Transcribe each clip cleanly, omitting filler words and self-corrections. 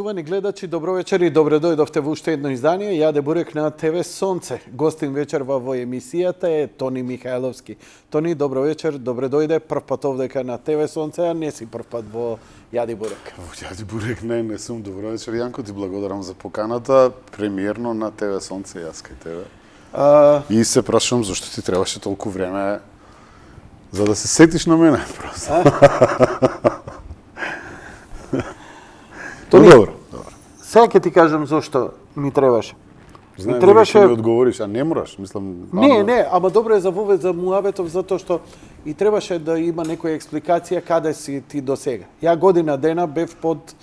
Почитувани гледачи, добро вечер и добре дојдовте во уште едно издание. Јаде Бурек на ТВ Сонце. Гостин вечерва во емисијата е Тони Михајловски. Тони, добро вечер, добре дојде. Прв пат овдека на ТВ Сонце, а не си прв пат во Јади Бурек. Во Јади Бурек не сум. Добро вечер, Јанко, ти благодарам за поканата. Премиерно на ТВ Сонце, јас кај тебе. И се прашувам зашто ти требаше толку време за да се сетиш на мене, просто. Тони, добро. Сега ќе ти кажам зошто ми требаше. Знаем дека ќе ми одговориш, а не мораш, мислам. Не, ама добро е за вовед за муабетов затоа што и требаше да има некоја експликација каде си ти до сега. Ја година дена бев под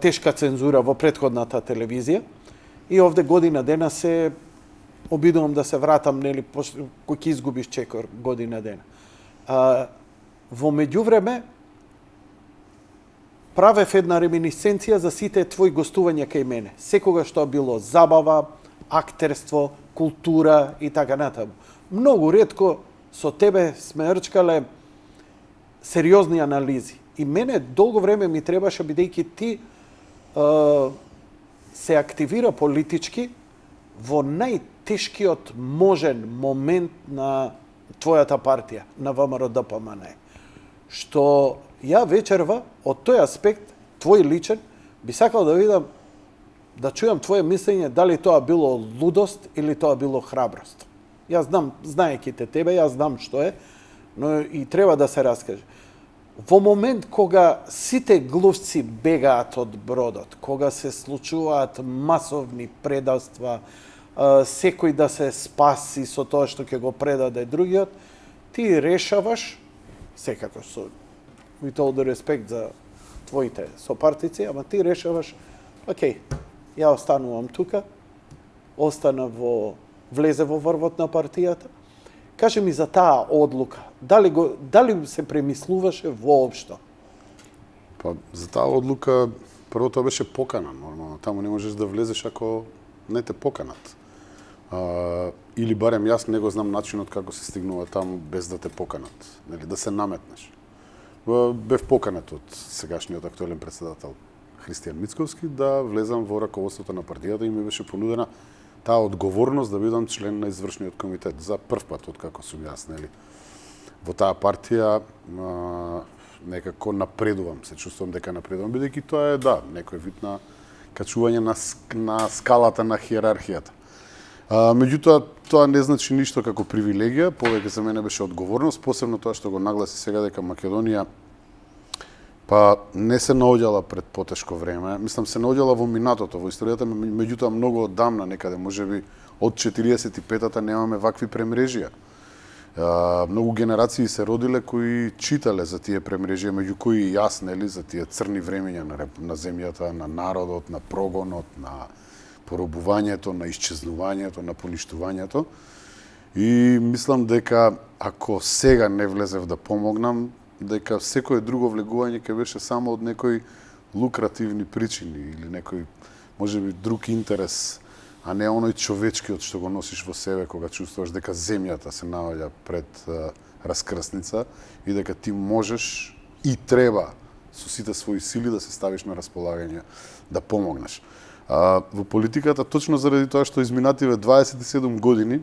тешка цензура во претходната телевизија и овде година дена се обидувам да се вратам, нели, кој ќе изгубиш чекор година дена. Во меѓувреме правев една реминисценција за сите твои гостувања кај мене. Секогаш што било забава, актерство, култура и така натаму. Многу ретко со тебе сме рчкале сериозни анализи. И мене долго време ми требаше, бидејќи ти се активира политички во најтешкиот можен момент на твојата партија, на ВМРО-ДПМН. Што ја вечерва, од тој аспект, твој личен, би сакал да видам, да чујам твое мислење, дали тоа било лудост или тоа било храброст. Јас знам, знаејќи те тебе, јас знам што е, но и треба да се раскаже. Во момент кога сите глувци бегаат од бродот, кога се случуваат масовни предавства, секој да се спаси со тоа што ќе го предаде другиот, ти решаваш, секако со with all the respect за твоите сопартици, ама ти решаваш, окей, ја останувам тука, влезе во врвот на партијата. Кажи ми за таа одлука, дали се премислуваше воопшто? Па, за таа одлука, прво тоа беше покана, нормално. Таму не можеш да влезеш ако не те поканат. Или барем јас не го знам начинот како се стигнува таму без да те поканат, нели, да се наметнеш. Бев поканет од сегашниот актуелен председател Христијан Мицковски да влезам во раководството на партијата и ми беше понудена таа одговорност да бидам член на извршниот комитет за прв пат откако сум јас, нели, во таа партија. Некако напредувам, се чувствувам дека напредувам, бидејќи тоа е, да, некој вид на качување на скалата на хиерархијата. Меѓутоа, тоа не значи ништо како привилегија, повеќе за мене беше одговорност, посебно тоа што го нагласи сега дека Македонија па не се наоѓала пред потешко време. Мислам, се наоѓала во минатото, во историјата, меѓутоа многу оддамна, некаде можеби од 45-та немаме вакви премрежија. Многу генерации се родиле кои читале за тие премрежија, меѓу кои и јас, нели, за тие црни времења на земјата, на народот, на прогонот, на поробувањето, на исчезнувањето, на поништувањето. И мислам дека ако сега не влезев да помогнам, дека секое друго влегување ќе беше само од некои лукративни причини или некој можеби друг интерес, а не оној човечкиот што го носиш во себе кога чувствуваш дека земјата се наоѓа пред раскрсница и дека ти можеш и треба со сите своји сили да се ставиш на располагање да помогнеш. Во политиката, точно заради тоа што изминативе 27 години,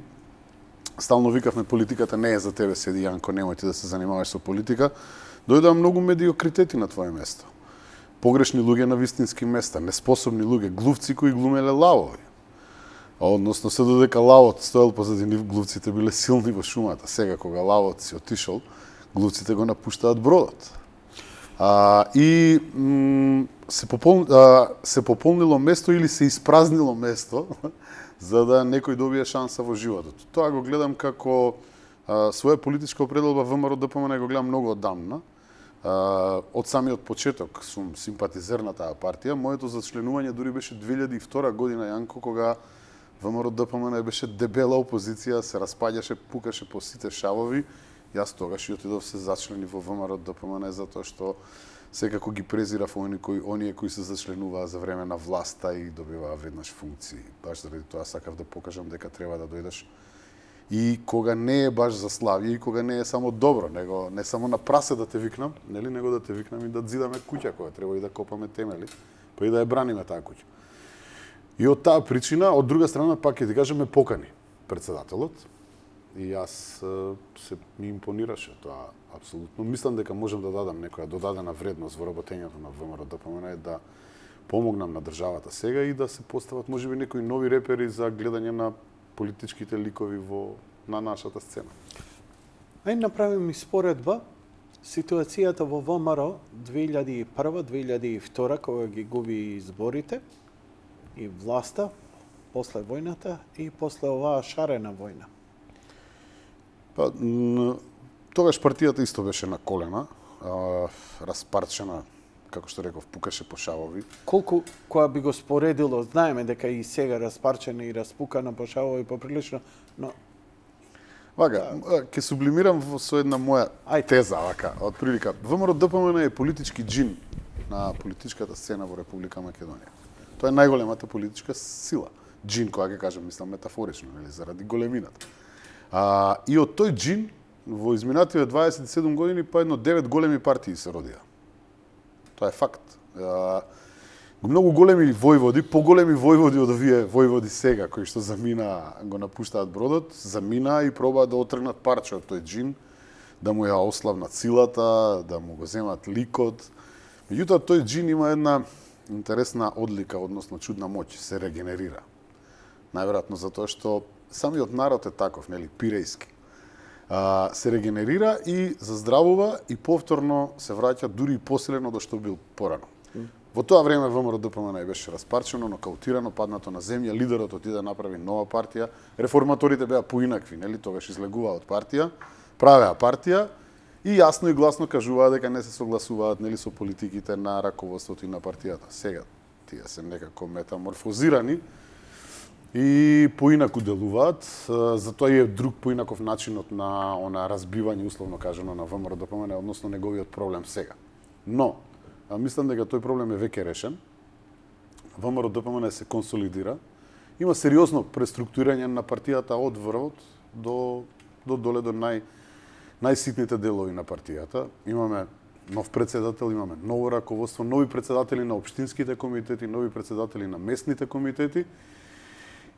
стално викавме политиката не е за тебе, седи Јанко, немој ти да се занимаваш со политика, дојдоа многу медиокритети на твое место. Погрешни луѓе на вистински места, неспособни луѓе, глувци кои глумеле лавови. Односно, се додека лавот стоел позади нив, глувците биле силни во шумата. Сега, кога лавот си отишол, глувците го напуштаат бродот. Се пополнило место или се испразнило место за да некој добие шанса во животот. Тоа го гледам како своја политичка определба ВМРО-ДПМН го гледам многу оддамна. Од самиот почеток сум симпатизер на таа партија. Моето зачленување дури беше 2002 година, Јанко, кога ВМРО-ДПМН беше дебела опозиција, се распаѓаше, пукаше по сите шавови. Јас тогаш и отидов се зачлени во ВМРО-ДПМН затоа што секако ги презирав оние кои се зачленуваа за време на власта и добиваа веднаш функции. Баш заради тоа сакав да покажам дека треба да дојдеш и кога не е баш за славје и кога не е само добро, него не само на прасе да те викнам, нели, него да те викнам и да зидаме куќа која треба и да копаме темели, па и да ја браниме таа куќа. И од таа причина, од друга страна, пак ќе ти кажам, ме покани председателот. И јас се ми импонираше тоа апсолутно. Мислам дека можам да дадам некоја додадена вредност во работењето на ВМРО ДПМН, да помогнам на државата сега и да се постават можеби некои нови репери за гледање на политичките ликови на нашата сцена. Ај направим и споредба ситуацијата во ВМРО 2001-2002, кога ги губи изборите и власта, после војната и после оваа шарена војна. Па, тогаш партијата исто беше на колена, распарчена, како што реков, пукаше по шавови. Колку, која би го споредило, знаеме дека и сега распарчена и распукана по шавови поприлично, но Вака, ќе сублимирам со една моја теза, вака, од прилика. ВМРО ДПМН е политички джин на политичката сцена во Република Македонија. Тоа е најголемата политичка сила. Джин, која ќе кажам, мислам метафорично, нели, заради големината. И од тој джин, во изминативе 27 години, па едно 9 големи партии се родија. Тоа е факт. Многу големи војводи, поголеми војводи од овие војводи сега, кои што замина, го напуштаат бродот, замина и пробаат да отргнат парче од тој джин, да му ја ославнат силата, да му го земат ликот. Меѓутоа, тој джин има една интересна одлика, односно чудна моќ, се регенерира. Најверојатно затоа што самиот народ е таков, нели, пирејски. Се регенерира и заздравува и повторно се враќа дури и посилено од што бил порано. Во тоа време ВМРО ДПМН беше распарчено, нокаутирано, паднато на земја, лидерот отиде да направи нова партија, реформаторите беа поинакви, нели, тогаш излегуваа од партија, правеа партија и јасно и гласно кажуваа дека не се согласуваат, нели, со политиките на раководството и на партијата. Сега тие се некако метаморфозирани и поинаку делуваат, затоа и е друг поинаков начинот на она разбивање, условно кажано, на ВМРО ДПМН, односно неговиот проблем сега. Но мислам дека тој проблем е веќе решен. ВМРО ДПМН се консолидира. Има сериозно преструктурирање на партијата од врвот до доле до најситните делови на партијата. Имаме нов председател, имаме ново раководство, нови председатели на општинските комитети, нови председатели на местните комитети.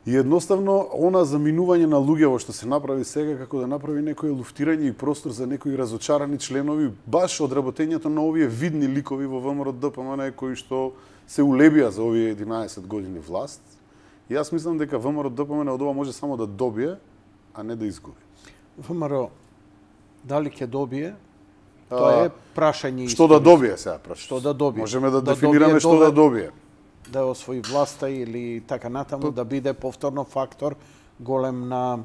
И едноставно, она заминување на луѓе што се направи сега, како да направи некој луфтирање и простор за некои разочарани членови, баш од работењето на овие видни ликови во ВМРО ДПМН, кои што се улебија за овие 11 години власт. И јас мислам дека ВМРО ДПМН од ова може само да добие, а не да изгуби. ВМРО дали ќе добие? Тоа е прашање. Што да добие сега? Што да добие? Можеме да дефинираме што да добие. Да освои власта или така натаму, да биде повторно фактор голем на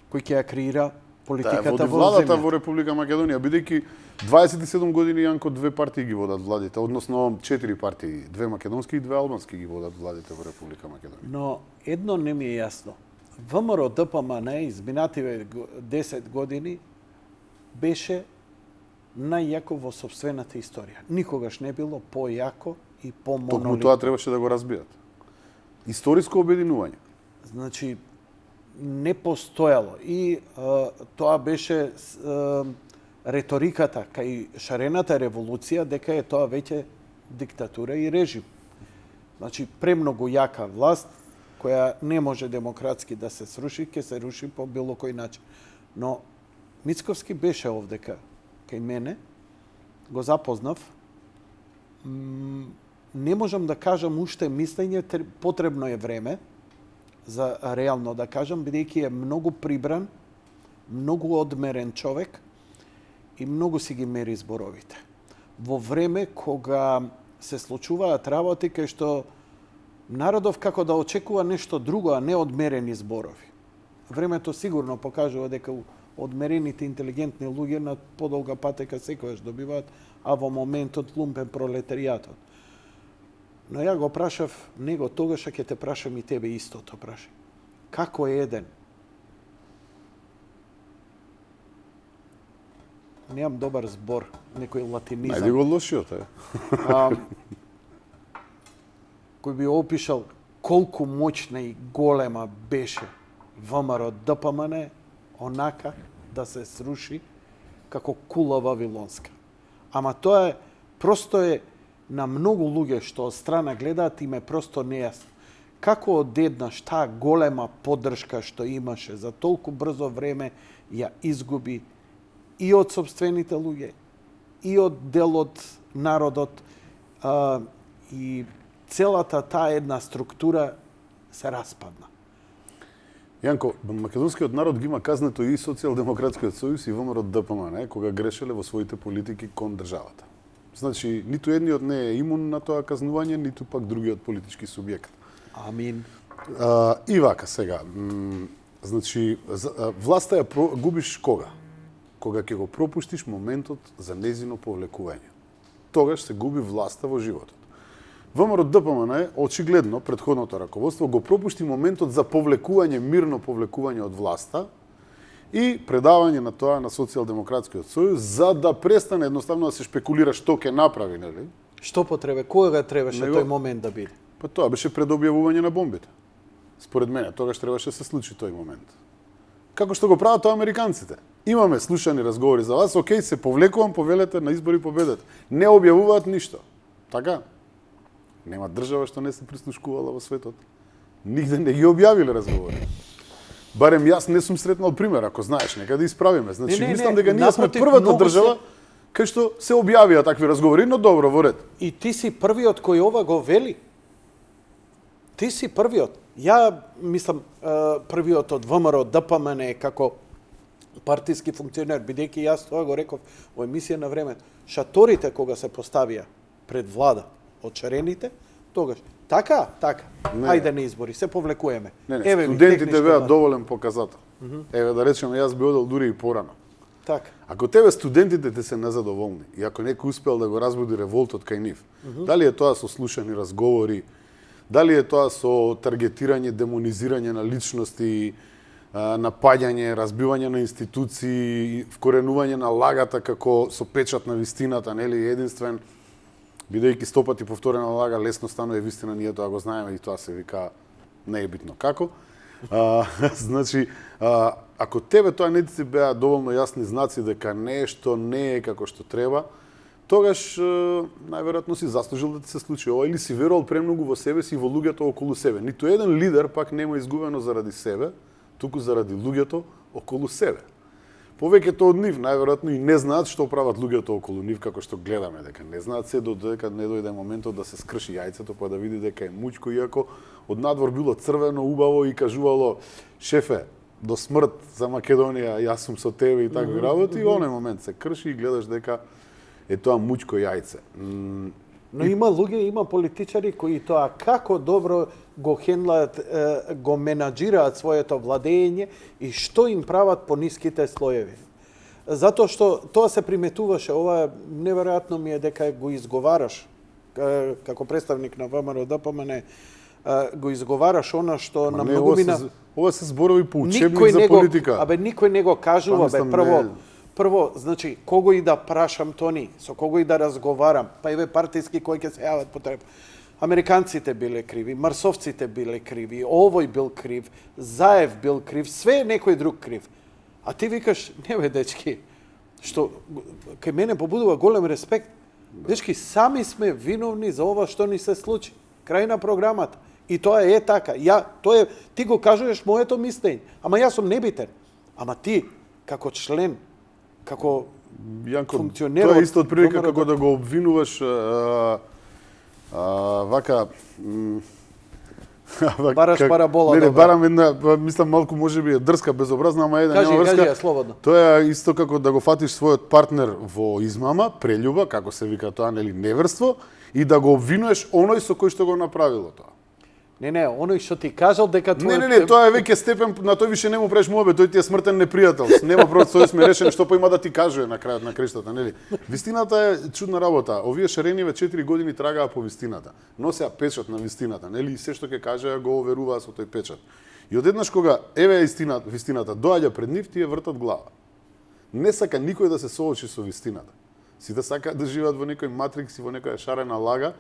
кој ќе ја креира политиката во владата земја. во Република Македонија, бидејќи 27 години Јанко две партии ги водат владите, односно 4 партии, 2 македонски и 2 албански ги водат владите во Република Македонија. Но едно не ми е јасно. ВМРО ДПМН изминативе 10 години беше најјако во сопствената историја. Никогаш не било појако и по-монолитно. Токму тоа требаше да го разбијат. Историско обединување. Значи, не постоело. И тоа беше реториката кај шарената револуција, дека е тоа веќе диктатура и режим. Значи, премногу јака власт, која не може демократски да се сруши, ќе се руши по било кој начин. Но Мицковски беше овдека кај мене, го запознав, не можам да кажам уште мислење, потребно е време за реално да кажам, бидејќи е многу прибран, многу одмерен човек и многу си ги мери зборовите. Во време кога се случуваат работи кај што народов како да очекува нешто друго, а не одмерени зборови. Времето сигурно покажува дека одмерените интелигентни луѓе на подолга патека секогаш добиваат, а во моментот лумпен пролетаријатот. Но ја го прашав него тогаш, ќе те прашам и тебе истото прашај. Како е еден? Немам добар збор, некој латинизам. Најди го лошиот, е. Кој би опишал колку моćна и голема беше ВМРО ДПМН, онака да се сруши како кула вавилонска. Ама тоа е, просто е на многу луѓе што од страна гледаат им е просто нејасно. Како одеднаш таа голема поддршка што имаше за толку брзо време ја изгуби и од сопствените луѓе, и од дел од народот, и целата таа една структура се распадна. Јанко, македонскиот народ ги има казнето и Социјалдемократскиот сојуз и ВМРО ДПМН, кога грешеле во своите политики кон државата. Значи, ниту едниот не е имун на тоа казнување, ниту пак другиот политички субјект. Амин. И вака сега. Значи, власта ја губиш кога? Кога ќе го пропуштиш моментот за незино повлекување. Тогаш се губи власта во животот. ВМРО ДПМН очигледно претходното раководство го пропушти моментот за повлекување, мирно повлекување од власта и предавање на тоа на Социјалдемократскиот сојуз за да престане едноставно да се шпекулира што ќе направи, нели? Што потребе? Кога требаше тој момент да биде? Па тоа беше пред објавување на бомбите. Според мене, тогаш требаше да се случи тој момент. Како што го прават тоа американците. Имаме слушани разговори за вас, окей, се повлекувам, повелете на избори победете. Не објавуваат ништо. Така? Нема држава што не се прислушкувала во светот. Нигде не ги објавиле разговори. Барем јас не сум сретнал пример, ако знаеш, нека да исправиме. Значи, мислам дека ние сме првата држава кај што се објавија такви разговори, но добро, во ред. И ти си првиот кој ова го вели. Ти си првиот. Ја мислам првиот од ВМРО ДПМН како партиски функционер, бидејќи јас тоа го реков во емисија на времето. Шаторите кога се поставија пред влада од шарените, тогаш така, ајде на избори, се повлекуваме. Не, студентите беа доволен показател. Еве да речеме, јас би одел дури и порано. Така. Ако тебе студентите те се незадоволни и ако некој успел да го разбуди револтот кај нив, дали е тоа со слушани разговори, дали е тоа со таргетирање, демонизирање на личности, напаѓање, разбивање на институции, вкоренување на лагата како со печат на вистината, нели, единствен, бидејќи стопати повторена лага лесно станува вистина, ние тоа го знаеме и тоа се вика не е битно како. Значи, ако тебе тоа не ти беа доволно јасни знаци дека нешто не е како што треба, тогаш најверојатно си заслужил да ти се случи ова или си верувал премногу во себе си и во луѓето околу себе. Ниту еден лидер пак нема изгубено заради себе, туку заради луѓето околу себе. Повеќето од нив најверојатно и не знаат што прават луѓето околу нив, како што гледаме, дека не знаат се додека не дојде моментот да се скрши јајцето па да види дека е муќко, иако од надвор било црвено, убаво и кажувало шефе, до смрт за Македонија, јас сум со тебе и такви работи, и оној момент се крши и гледаш дека е тоа муќко јајце. Но има луѓе, има политичари кои тоа како добро го хендлаат, го менаџираат своето владење и што им прават по ниските слоеви. Затоа што тоа се приметуваше, ова неверојатно ми е дека го изговараш како представник на ВМРО ДПМН, го изговараш она што на многумина... Ова се зборови по учебник за политика. Никој не го кажува, прво, значи, кого и да прашам тони, со кого и да разговарам, па еве партиски кои ќе се јават потреба. Американците биле криви, марсовците биле криви, овој бил крив, Заев бил крив, све некој друг крив. А ти викаш, не бе, дечки, што кај мене побудува голем респект. Дечки, сами сме виновни за ова што ни се случи. Крај на програмата. И тоа е така. Ти го кажуваш моето мислење, ама јас сум небитен. Ама ти, како член, како Јанко, функционер... Тоа е исто од прилика како да го обвинуваш вака... Бараш парабола, не, барам една, мислам малку можеби е дрска, безобразна, ама нема врска. Кажи, слободно. Тоа е исто како да го фатиш својот партнер во измама, прелюба, како се вика тоа, нели, неверство, и да го обвинуваш оној со кој што го направило тоа. Не, оној што ти кажал дека тоа... Не, тоа е веќе степен, на тој више не му преш муабет, тој ти е смртен непријател. Нема процес, сме решени што поима да ти кажува на крајот на крештата, нели? Вистината е чудна работа. Овие шарениве 4 години трагаа по вистината. Носеа печат на вистината, нели? И се што ќе кажеа го оверуваа со тој печат. И одеднаш кога еве вистината доаѓа пред нив, тие вртат глава. Не сака никој да се соочи со вистината. Сите сакаат да живеат во некој матрикс и во некоја шарена лага,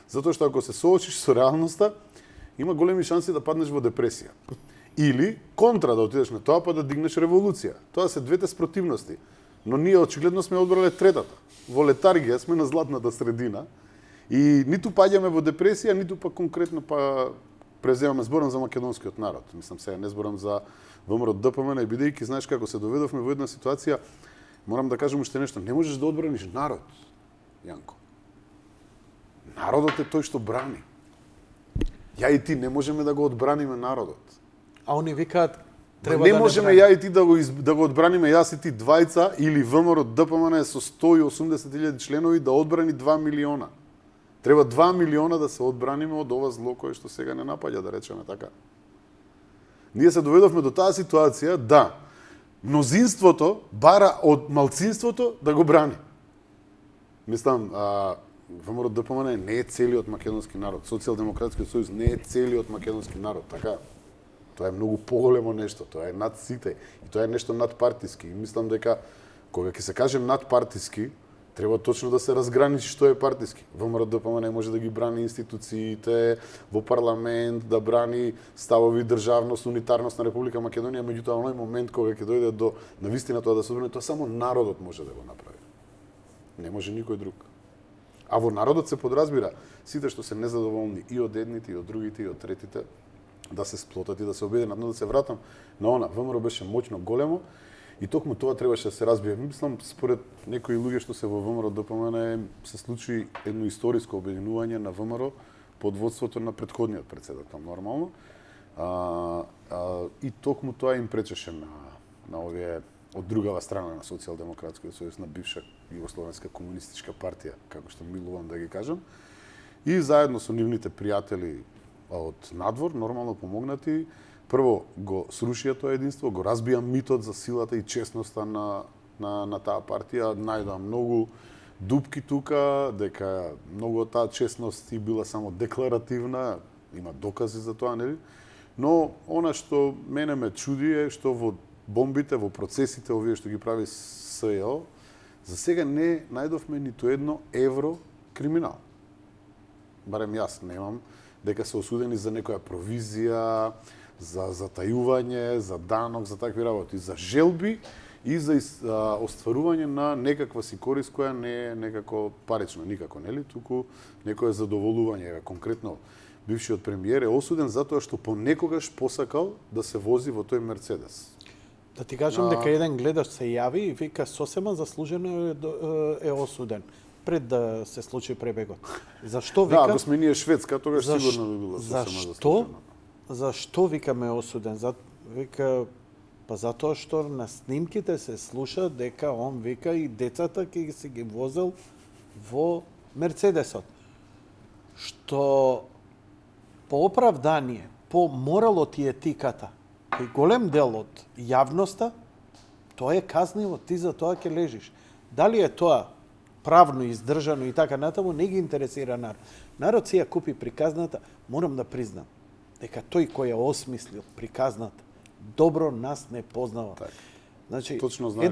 затоа што ако се соочиш со реалноста, има големи шанси да паднеш во депресија. Или контра да отидеш на тоа па да дигнеш револуција. Тоа се двете спротивности. Но ние очигледно сме одбрале третата. Во летаргија сме на златната средина И ниту паѓаме во депресија, ниту па конкретно па преземаме, зборам за македонскиот народ. Мислам сега не зборам за ВМРО ДПМН, и бидејќи знаеш како се доведовме во една ситуација, морам да кажам уште нешто, не можеш да одбраниш народ, Јанко. Народот е тој што брани. Ја и ти не можеме да го одбраниме народот. А они викаат треба не да можеме ја и ти да го одбраниме јас и ти двајца или ВМРО ДПМН со 180.000 членови да одбрани 2 милиона. Треба 2 милиона да се одбраниме од ова зло кое што сега не напаѓа, да речеме така. Ние се доведовме до таа ситуација да мнозинството бара од малцинството да го брани. Мислам, ВМРО ДПМН не е целиот македонски народ. Социјалдемократскиот сојуз не е целиот македонски народ, така. Тоа е многу поголемо нешто, тоа е над сите и тоа е нешто надпартиски. И мислам дека кога ќе се каже надпартиски, треба точно да се разграничи што е партиски. ВМРО ДПМН може да ги брани институциите во парламент, да брани ставови државност, унитарност на Република Македонија, меѓутоа оној момент кога ќе дојде до навистина тоа да се одбрани, тоа само народот може да го направи. Не може никој друг. А во народот се подразбира сите што се незадоволни и од едните, и од другите, и од третите, да се сплотат и да се обединат, но да се вратам на она. ВМРО беше моќно големо и токму тоа требаше да се разбие. Мислам, според некои луѓе што се во ВМРО ДПМН се случи едно историско обединување на ВМРО под водството на претходниот претседател, нормално. И токму тоа им пречеше на овие од другава страна на Социјалдемократскиот сојуз, на бивша Југословенска комунистичка партија, како што милувам да ги кажам. И заедно со нивните пријатели од надвор, нормално помогнати, прво го срушија тоа единство, го разбија митот за силата и честноста на таа партија, најдоа многу дупки тука, дека многу од таа честност и била само декларативна, има докази за тоа, нели? Но она што мене ме чуди е што во бомбите, во процесите овие што ги прави СЈО, за сега не најдовме ниту едно евро криминал. Барем јас немам, дека се осудени за некоја провизија, за затајување, за данок, за такви работи, за желби и за остварување на некаква си корист која не е некако парично, никако, нели? Туку некое задоволување. Конкретно, бившиот премиер е осуден затоа што понекогаш посакал да се вози во тој Мерцедес. Да ти кажам дека еден гледач се јави и вика сосема заслужено е осуден пред да се случи пребегот. Зашто вика? Да, ако сме ние Шведска, тогаш сигурно би било сосема заслужено. Зашто викаме осуден? Вика па затоа што на снимките се слуша дека он вика и децата ќе се ги возел во Мерцедесот. Што по оправдание, по моралот и етиката, кој голем дел од јавноста, тоа е казниво, ти за тоа ќе лежиш. Дали е тоа правно издржано и така натаму, не ги интересира народ. Народ си ја купи приказната, морам да признам, дека тој кој ја осмислил приказната, добро нас не познава. Так. Значи, Точно знаеш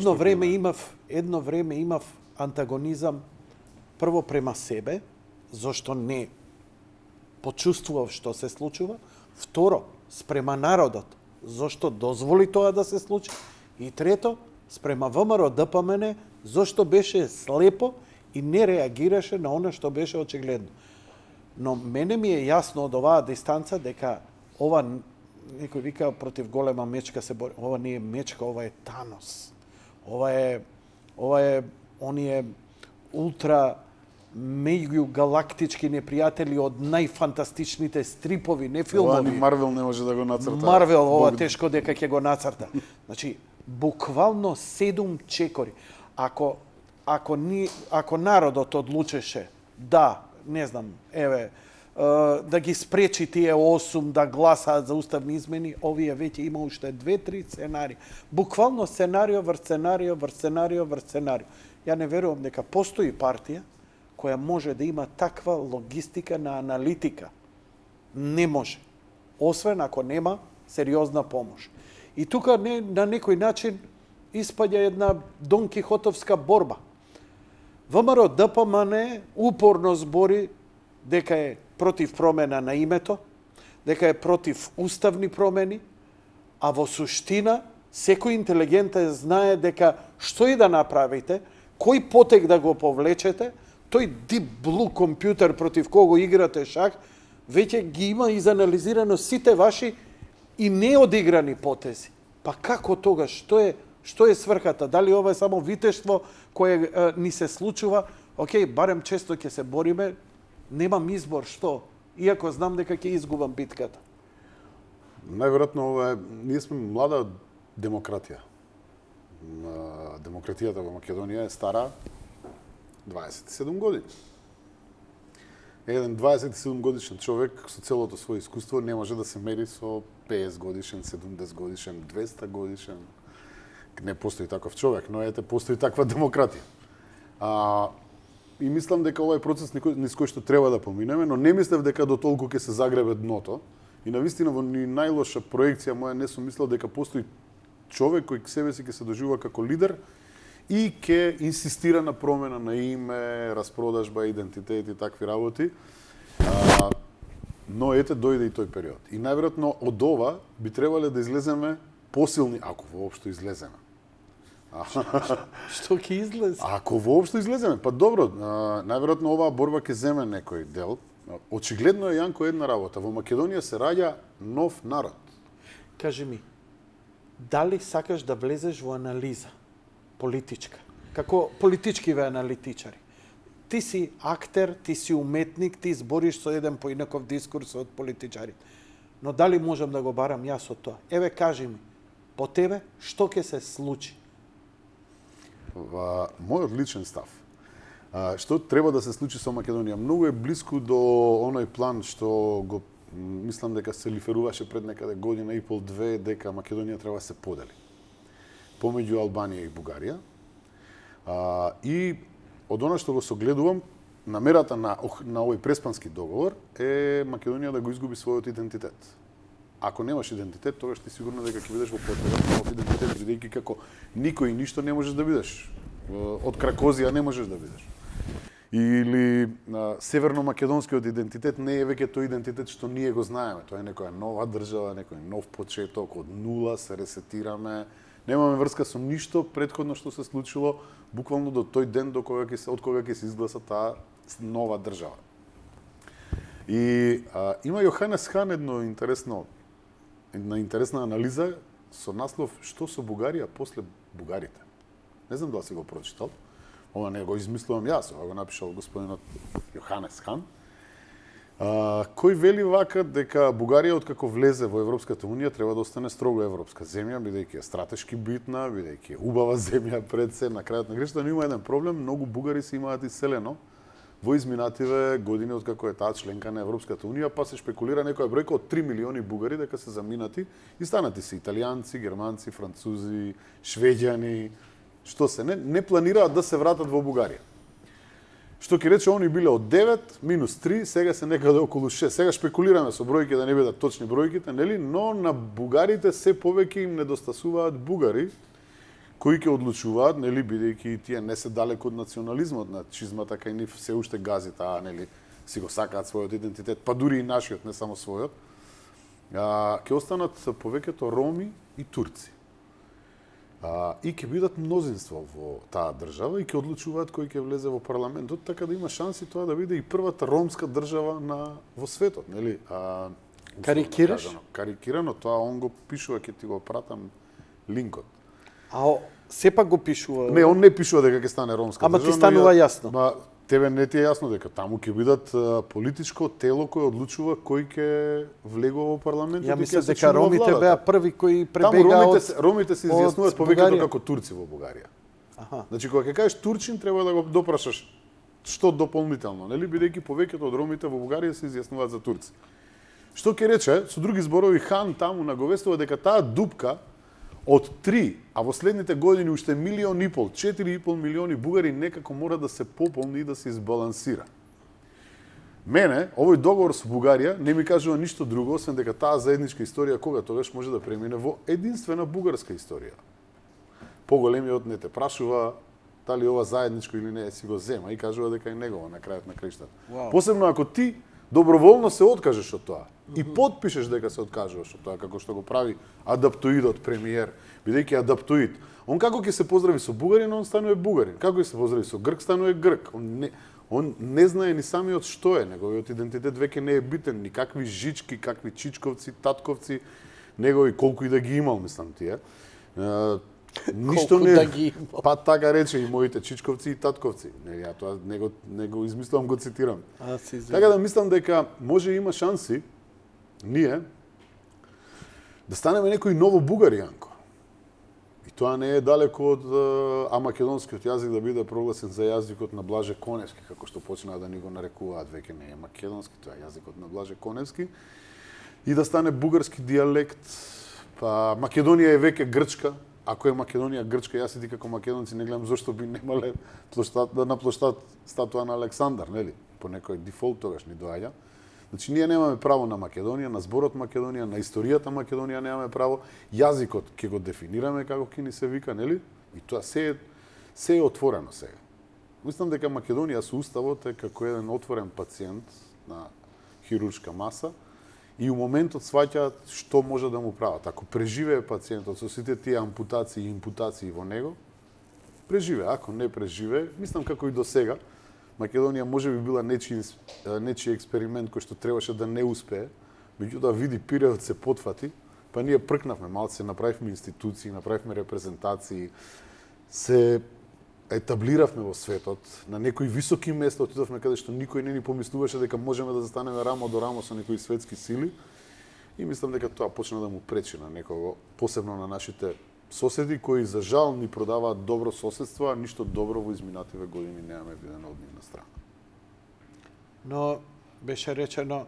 едно време имав антагонизам прво према себе, зашто не почувствував што се случува, второ, спрема народот, зашто дозволи тоа да се случи, и трето, спрема ВМРО ДПМН, зашто беше слепо и не реагираше на она што беше очигледно. Но мене ми е јасно од оваа дистанца дека ова, некој вика, против голема мечка се бори. Ова не е мечка, ова е Танос. Ова е оние ултра меѓугалактички непријатели од најфантастичните стрипови, не филмови. Ова ни Марвел не може да го нацрта. Марвел, ова тешко дека ќе го нацрта. Значи, буквално 7 чекори. Ако народот одлучеше да, не знам, да ги спречи тие 8 да гласаат за уставни измени, овие веќе има уште 2-3 сценарии. Буквално сценарио врз сценарио врз сценарио врз сценарио. Ја не верувам дека постои партија која може да има таква логистика на аналитика. Не може. Освен ако нема сериозна помош. И тука на некој начин испаѓа една Дон Кихотовска борба. ВМРО ДПМН упорно збори дека е против промена на името, дека е против уставни промени, а во суштина секој интелигентен знае дека што и да направите, кој потек да го повлечете, тој Deep Blue компјутер против кого играте шах, веќе ги има изанализирано сите ваши и неодиграни потези. Па како тогаш? Што е сврхата? Дали ова е само витештво кое ни се случува? Океј, барем често ќе се бориме, немам избор, што? Иако знам дека ќе изгубам битката. Најверојатно ова е, ние сме млада демократија. Демократијата во Македонија е стара 27 години. Еден 27 годишен човек со целото своје искуство не може да се мери со 50 годишен, 70 годишен, 200 годишен. Не постои таков човек, но ете постои таква демократија. И мислам дека овој процес низ кој што треба да поминеме, но не мислев дека до толку ќе се загребе дното. И навистина во ни најлоша проекција моја не сум мислел дека постои човек кој себе си ќе се доживува како лидер и ќе инсистира на промена на име, распродажба, идентитет и такви работи. Но ете дојде и тој период. И најверојатно од ова би требале да излеземе посилни, ако воопшто излеземе. Што ќе излезе? Ако воопшто излеземе, па добро, најверојатно оваа борба ќе земе некој дел. Очигледно е, Јанко, една работа. Во Македонија се раѓа нов народ. Кажи ми, дали сакаш да влезеш во анализа политичка, како политичкиве аналитичари? Ти си актер, ти си уметник, ти збориш со еден поинаков дискурс од политичарите. Но дали можам да го барам јас од тоа? Еве, кажи ми, по тебе, што ќе се случи? Мојот личен став. Што треба да се случи со Македонија? Многу е блиску до оној план што го мислам дека се лиферуваше пред некаде година и пол, две, дека Македонија треба да се подели помеѓу Албанија и Бугарија. И од она што го согледувам, намерата на овој преспански договор е Македонија да го изгуби својот идентитет. Ако немаш идентитет, тогаш ти сигурно дека ќе бидеш во потреба на нов идентитет, бидејќи како никој и ништо не можеш да бидеш. Од Кракозија не можеш да бидеш. Или северно-македонскиот идентитет не е веќе тој идентитет што ние го знаеме. Тоа е некоја нова држава, некој нов почеток, од нула се ресетираме. Немаме врска со ништо претходно што се случило буквално до тој ден од кога ќе се изгласа таа нова држава. И има Јоханес Хан една интересна анализа со наслов "Што со Бугарија после бугарите". Не знам дали си го прочитал. Ова не го измислувам јас, ова го напишал господинот Јоханес Хан. Кој вели вака дека Бугарија откако влезе во Европската унија треба да остане строго европска земја, бидејќи е стратешки битна, бидејќи е убава земја пред се, на крајот на грешта, но има еден проблем, многу бугари се имаат иселено во изминативе години откако е таа членка на Европската унија, па се шпекулира некоја бројка од 3 милиони бугари дека се заминати и станати се италијанци, германци, французи, швеѓани, што се не планираат да се вратат во Бугарија. Што ќе рече, они биле од 9 минус 3, сега се некаде околу 6. Сега шпекулираме со бројки да не бидат точни бројките, нели? Но на бугарите се повеќе им недостасуваат бугари кои ќе одлучуваат, нели, бидејќи тие не се далеку од национализмот, на чизмата кај нив се уште гази таа, нели, си го сакаат својот идентитет, па дури и нашиот, не само својот. Ќе останат повеќето роми и турци. И ќе бидат мнозинство во таа држава и ќе одлучуваат кој ќе влезе во парламентот, така да има шанси тоа да биде и првата ромска држава во светот, нели? Карикираш? Карикирано, тоа он го пишува, ќе ти го пратам линкот. Сепак го пишува? Не, он не пишува дека ќе стане ромска држава. Ама ти станува јасно. Тебе не ти е јасно дека таму ќе бидат политичко тело кој одлучува кој ќе влегува во парламентот. Ја мислам дека ромите беа први кои пребега од ромите се изјаснуваат повеќето како турци во Бугарија. Значи кога ќе кажеш турчин треба да го допрашаш што дополнително, нели, бидејќи повеќето од ромите во Бугарија се изјаснуваат за турци. Што ќе рече, со други зборови, Хан таму наговестува дека таа дупка од 3, а во следните години уште 4,5 милиони бугари некако мора да се пополни и да се избалансира. Мене, овој договор со Бугарија не ми кажува ништо друго, освен дека таа заедничка историја кога тогаш може да премине во единствена бугарска историја. Поголемиот не те прашува дали ова заедничко или не си го зема и кажува дека е негово на крајот на криштата. Посебно ако ти доброволно се откажеш од тоа и потпишеш дека се откажуваш од тоа, како што го прави адаптоидот премиер, бидејќи адаптоид. Он како ќе се поздрави со бугарин, он станува бугарин. Како ќе се поздрави со грк, станува грк. Он не знае ни самиот што е, неговиот идентитет веќе не е битен, ни какви жички, какви чичковци, татковци, негови колку и да ги имал, мислам тие. Ништо Колку не да ги имал. Па така рече и моите чичковци и татковци. Ја тоа не го измислувам, го цитирам. Така да мислам дека може има шанси ние да станеме некои ново бугари, Јанко. И тоа не е далеко од македонскиот јазик да биде прогласен за јазикот на Блаже Коневски, како што почнаа да ни го нарекуваат, веќе не е македонски, тоа е јазикот на Блаже Коневски. И да стане бугарски дијалект. Па Македонија е веќе грчка. Ако е Македонија грчка, јас и ти како македонци не гледам зошто би немале на плоштад статуа на Александар, нели? По некој дефолт тогаш ни доаѓа. Значи, ние немаме право на Македонија, на зборот Македонија, на историјата Македонија немаме право. Јазикот ќе го дефинираме како ќе ни се вика, нели? И тоа се е отворено сега. Мислам дека Македонија со уставот е како еден отворен пациент на хируршка маса и у моментот сваќаат што може да му прават. Ако преживее пациентот со сите тие ампутации и импутации во него, преживее. Ако не преживее, мислам како и до сега, Македонија може би била нечи експеримент кој што требаше да не успее, меѓутоа види пиреот се потфати, па ние пркнавме малце, направивме институции, направивме репрезентации, се етаблиравме во светот, на некои високи места отидовме каде што никој не ни помислуваше дека можеме да застанеме рамо до рамо со некои светски сили и мислам дека тоа почна да му пречи на некого, посебно на нашите соседи кои за жал ни продаваат добро соседство, а ништо добро во изминативе години немаме видено од нивна страна. Но беше речено,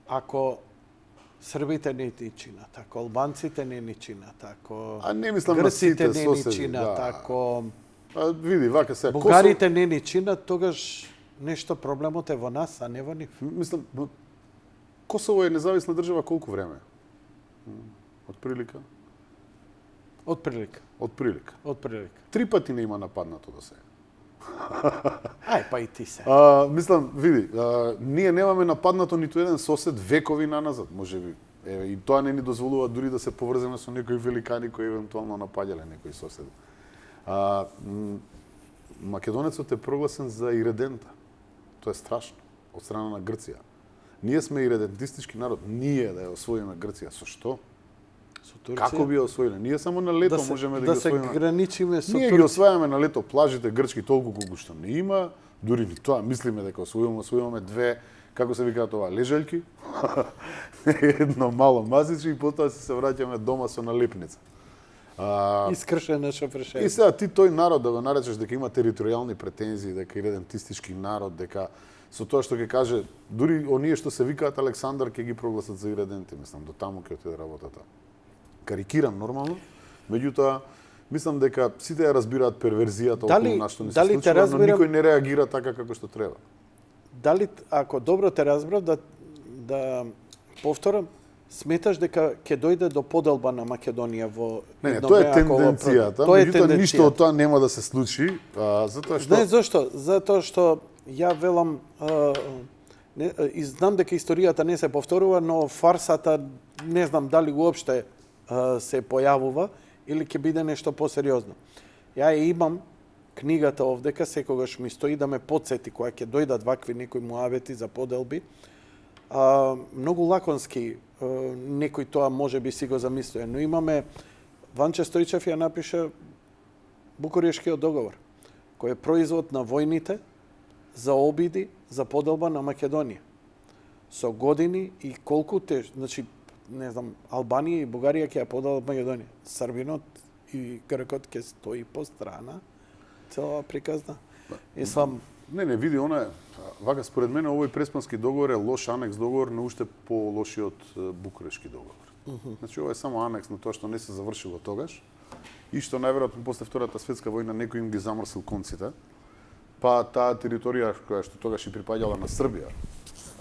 ако Србите не ни чинат, ако албанците не ни чинат, ако не мислам на грците сите не ни соседи, чинат, да. ако Види, вака се. бугарите не ни чинат, тогаш нешто проблемот е во нас, а не во нив. Мислам, Косово е независна држава колку време? Отприлика? Отприлика. Отприлика. 3 пати не има нападнато до сега. Ај, па и ти се. Мислам, види, ние немаме нападнато ниту еден сосед векови наназад, можеби. И тоа не ни дозволува дури да се поврземе со некои великани кои евентуално напаѓале некои соседи. Македонецот е прогласен за иредента. Тоа е страшно, од страна на Грција. Ние сме иредентистички народ. Ние да ја освоиме Грција. Со што? Со Турција. Како би ја освоиле? Ние само на лето можеме да ги освоиме. Да се граничиме со Ние Турција. ги освајаме на лето плажите грчки толку колку што не има. Дури ни тоа мислиме дека освојуваме две, како се викаат ова, лежалки. Едно мало мазиче и потоа се враќаме дома со налепница. Искршена шофршена. И сега ти тој народ да го наречеш дека има територијални претензии, дека е иредентистички народ, дека со тоа што ќе каже, дури оние што се викаат Александар ќе ги прогласат за иреденти, мислам, до таму ќе отиде работата. Карикирам нормално, меѓутоа мислам дека сите ја разбираат перверзијата околу нас што не се случува, но никој не реагира така како што треба. Дали, ако добро те разбрав, да повторам, сметаш дека ќе дојде до поделба на Македонија во Не, тоа е тенденцијата, меѓутоа ништо од тоа нема да се случи, затоа што Знаеш зошто? Затоа што ја велам и знам дека историјата не се повторува, но фарсата не знам дали уопште се појавува или ќе биде нешто посериозно. Ја имам книгата овдека, секогаш ми стои да ме потсети кога ќе дојдат вакви некои муавети за поделби. Многу лаконски некој тоа може би си го замислува, но имаме Ванче Стојчев ја напише Букурешкиот договор, кој е производ на војните за обиди за поделба на Македонија. Со години и колку значи не знам, Албанија и Бугарија ќе ја поделат Македонија. Србинот и гркот ќе стои по страна. Цела приказна. Ислам Не, види, она е, вака според мене овој Преспански договор е лош анекс договор, но уште по-лошиот Букурешки договор. Значи, ова е само анекс на тоа што не се завршило тогаш и што најверојатно после Втората светска војна некој им ги замрсил конците, па таа територија која што тогаш и припаѓала на Србија,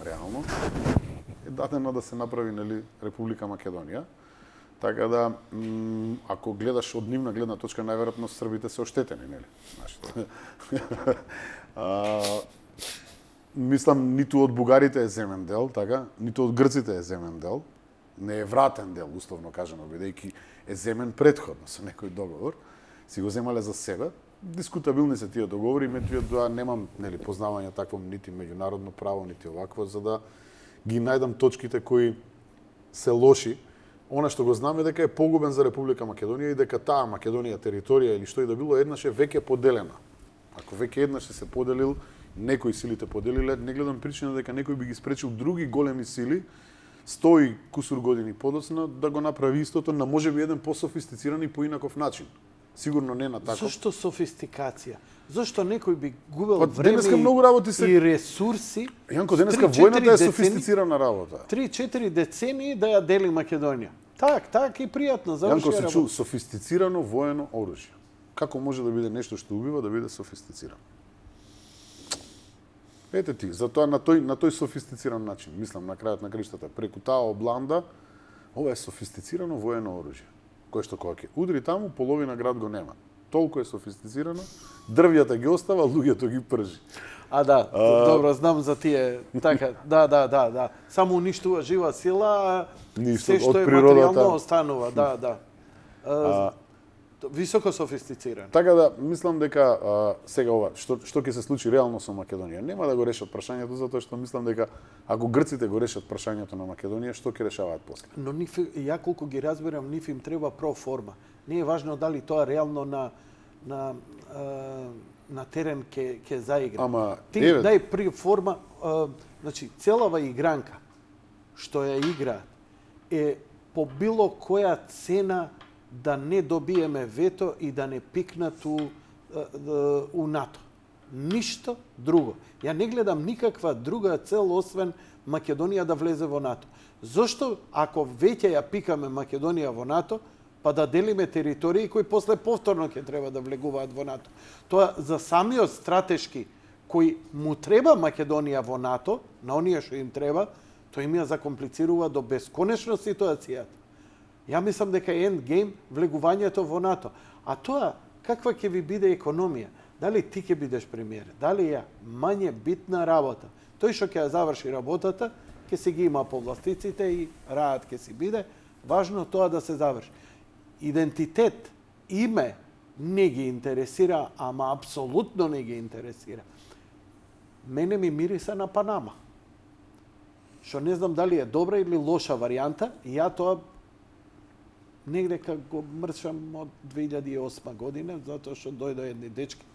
реално, е дадена да се направи, нели, Република Македонија. Така да, ако гледаш од нивна гледна точка, најверојатно србите се оштетени, нели? Мислам, ниту од бугарите е земен дел, така, ниту од грците е земен дел, не е вратен дел, условно кажано, бидејќи е земен претходно со некој договор, си го земале за себе, дискутабилни се тие договори, меѓутоа немам познавање такво нити меѓународно право, нити овакво, за да ги најдам точките кои се лоши. Она што го знаме дека е погубен за Република Македонија и дека таа Македонија територија или што и да било еднаш е веќе поделена. Ако веќе еднаш се поделил, некои силите поделиле, не гледам причина дека некој би ги спречил други големи сили 100 и кусур години подоцна да го направи истото на можеби еден пософистициран и поинаков начин. Сигурно не на таков. Зошто софистикација? Зошто некој би губел Па, време денеска многу работи се... и ресурси? Јанко, денеска војната е софистицирана работа. 3-4 децении да ја дели Македонија. Так и пријатно, заврши Јанко, се чу работа. софистицирано воено оружје. Како може да биде нешто што убива да биде софистицирано? Ете ти, затоа на тој софистициран начин, мислам на крајот на криштата, преку таа обланда, ова е софистицирано воено оружје, кое што кога ќе удри таму, половина град го нема. Толку е софистицирано, дрвјата ги остава, луѓето ги пржи. Добро, знам за тие, така, да. Само уништува жива сила, Ништо, се што од е природата. материјално останува, да. Високо софистициран. Така да, мислам дека сега ова, што ќе се случи реално со Македонија, нема да го решат прашањето, затоа што мислам дека ако грците го решат прашањето на Македонија, што ќе решаваат после? Но ја колку ги разбирам, нив им треба проформа. Не е важно дали тоа реално на терен ќе заигра. Ама, Ти дај при форма, значи целава игранка што ја игра е по било која цена да не добиеме вето и да не пикнат у НАТО. Ништо друго. Ја не гледам никаква друга цел освен Македонија да влезе во НАТО. Зошто ако веќе ја пикаме Македонија во НАТО, па да делиме територии кои после повторно ќе треба да влегуваат во НАТО? Тоа за самиот стратешки кој му треба Македонија во НАТО, на оние што им треба, тоа им ја закомплицирува до бесконечно ситуацијата. Ја мислам дека е endgame влегувањето во НАТО. А тоа, каква ќе ви биде економија? Дали ти ќе бидеш премиер? Дали ја мање битна работа? Тој што ќе ја заврши работата, ќе си ги има повластиците и раат ќе си биде. Важно тоа да се заврши. Идентитет, име не ги интересира, ама апсолутно не ги интересира. Мене ми мириса на Панама. Што не знам дали е добра или лоша варијанта, и ја тоа негде го мршам од 2008 година, затоа што дојдоа едни дечки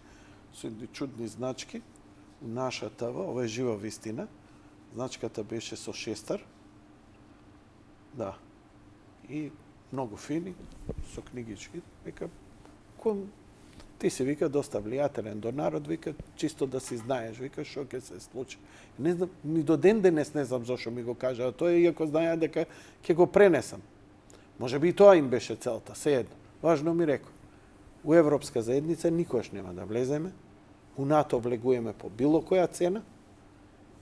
со едни чудни значки у наша ТВ, ова е жива вистина. Значката беше со шестар. Да. И многу фини, со книгички. Вика, ти си, вика, доста влијателен до народ, вика, чисто да си знаеш, вика, што ќе се случи. Не знам, ни до ден денес не знам зошто ми го кажа, тоа иако знаја дека ќе го пренесам. Може би и тоа им беше целта, сеедно. Важно ми рекој. У Европска заедница никош нема да влеземе, у НАТО влегуваме по било која цена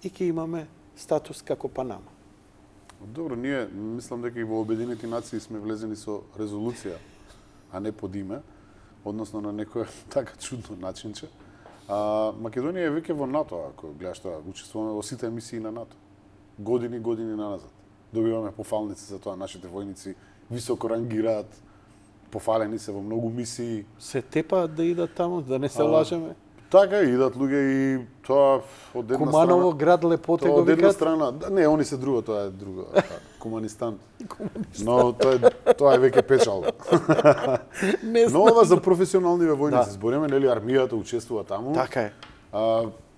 и ќе имаме статус како Панама. Добро, ние мислам дека и во Обединети нации сме влезени со резолуција, а не под име, односно на некој така чудно начинче. Македонија е веќе во НАТО, ако гледаш тоа, учествуваме во сите емисии на НАТО. Години назад. Добиваме пофалници за тоа, нашите војници високо рангираат, пофалени се во многу мисии. Се тепаат да идат таму, да не се лажеме. Така идат луѓе и тоа од една Куманово страна. град лепоте го Од една викаат. страна, не, они се друго, тоа е друго, Куманистан. Но тоа е веќе печалба. Не Но знам. ова за професионални војници, Да. збориме, нели армијата учествува таму. Така е.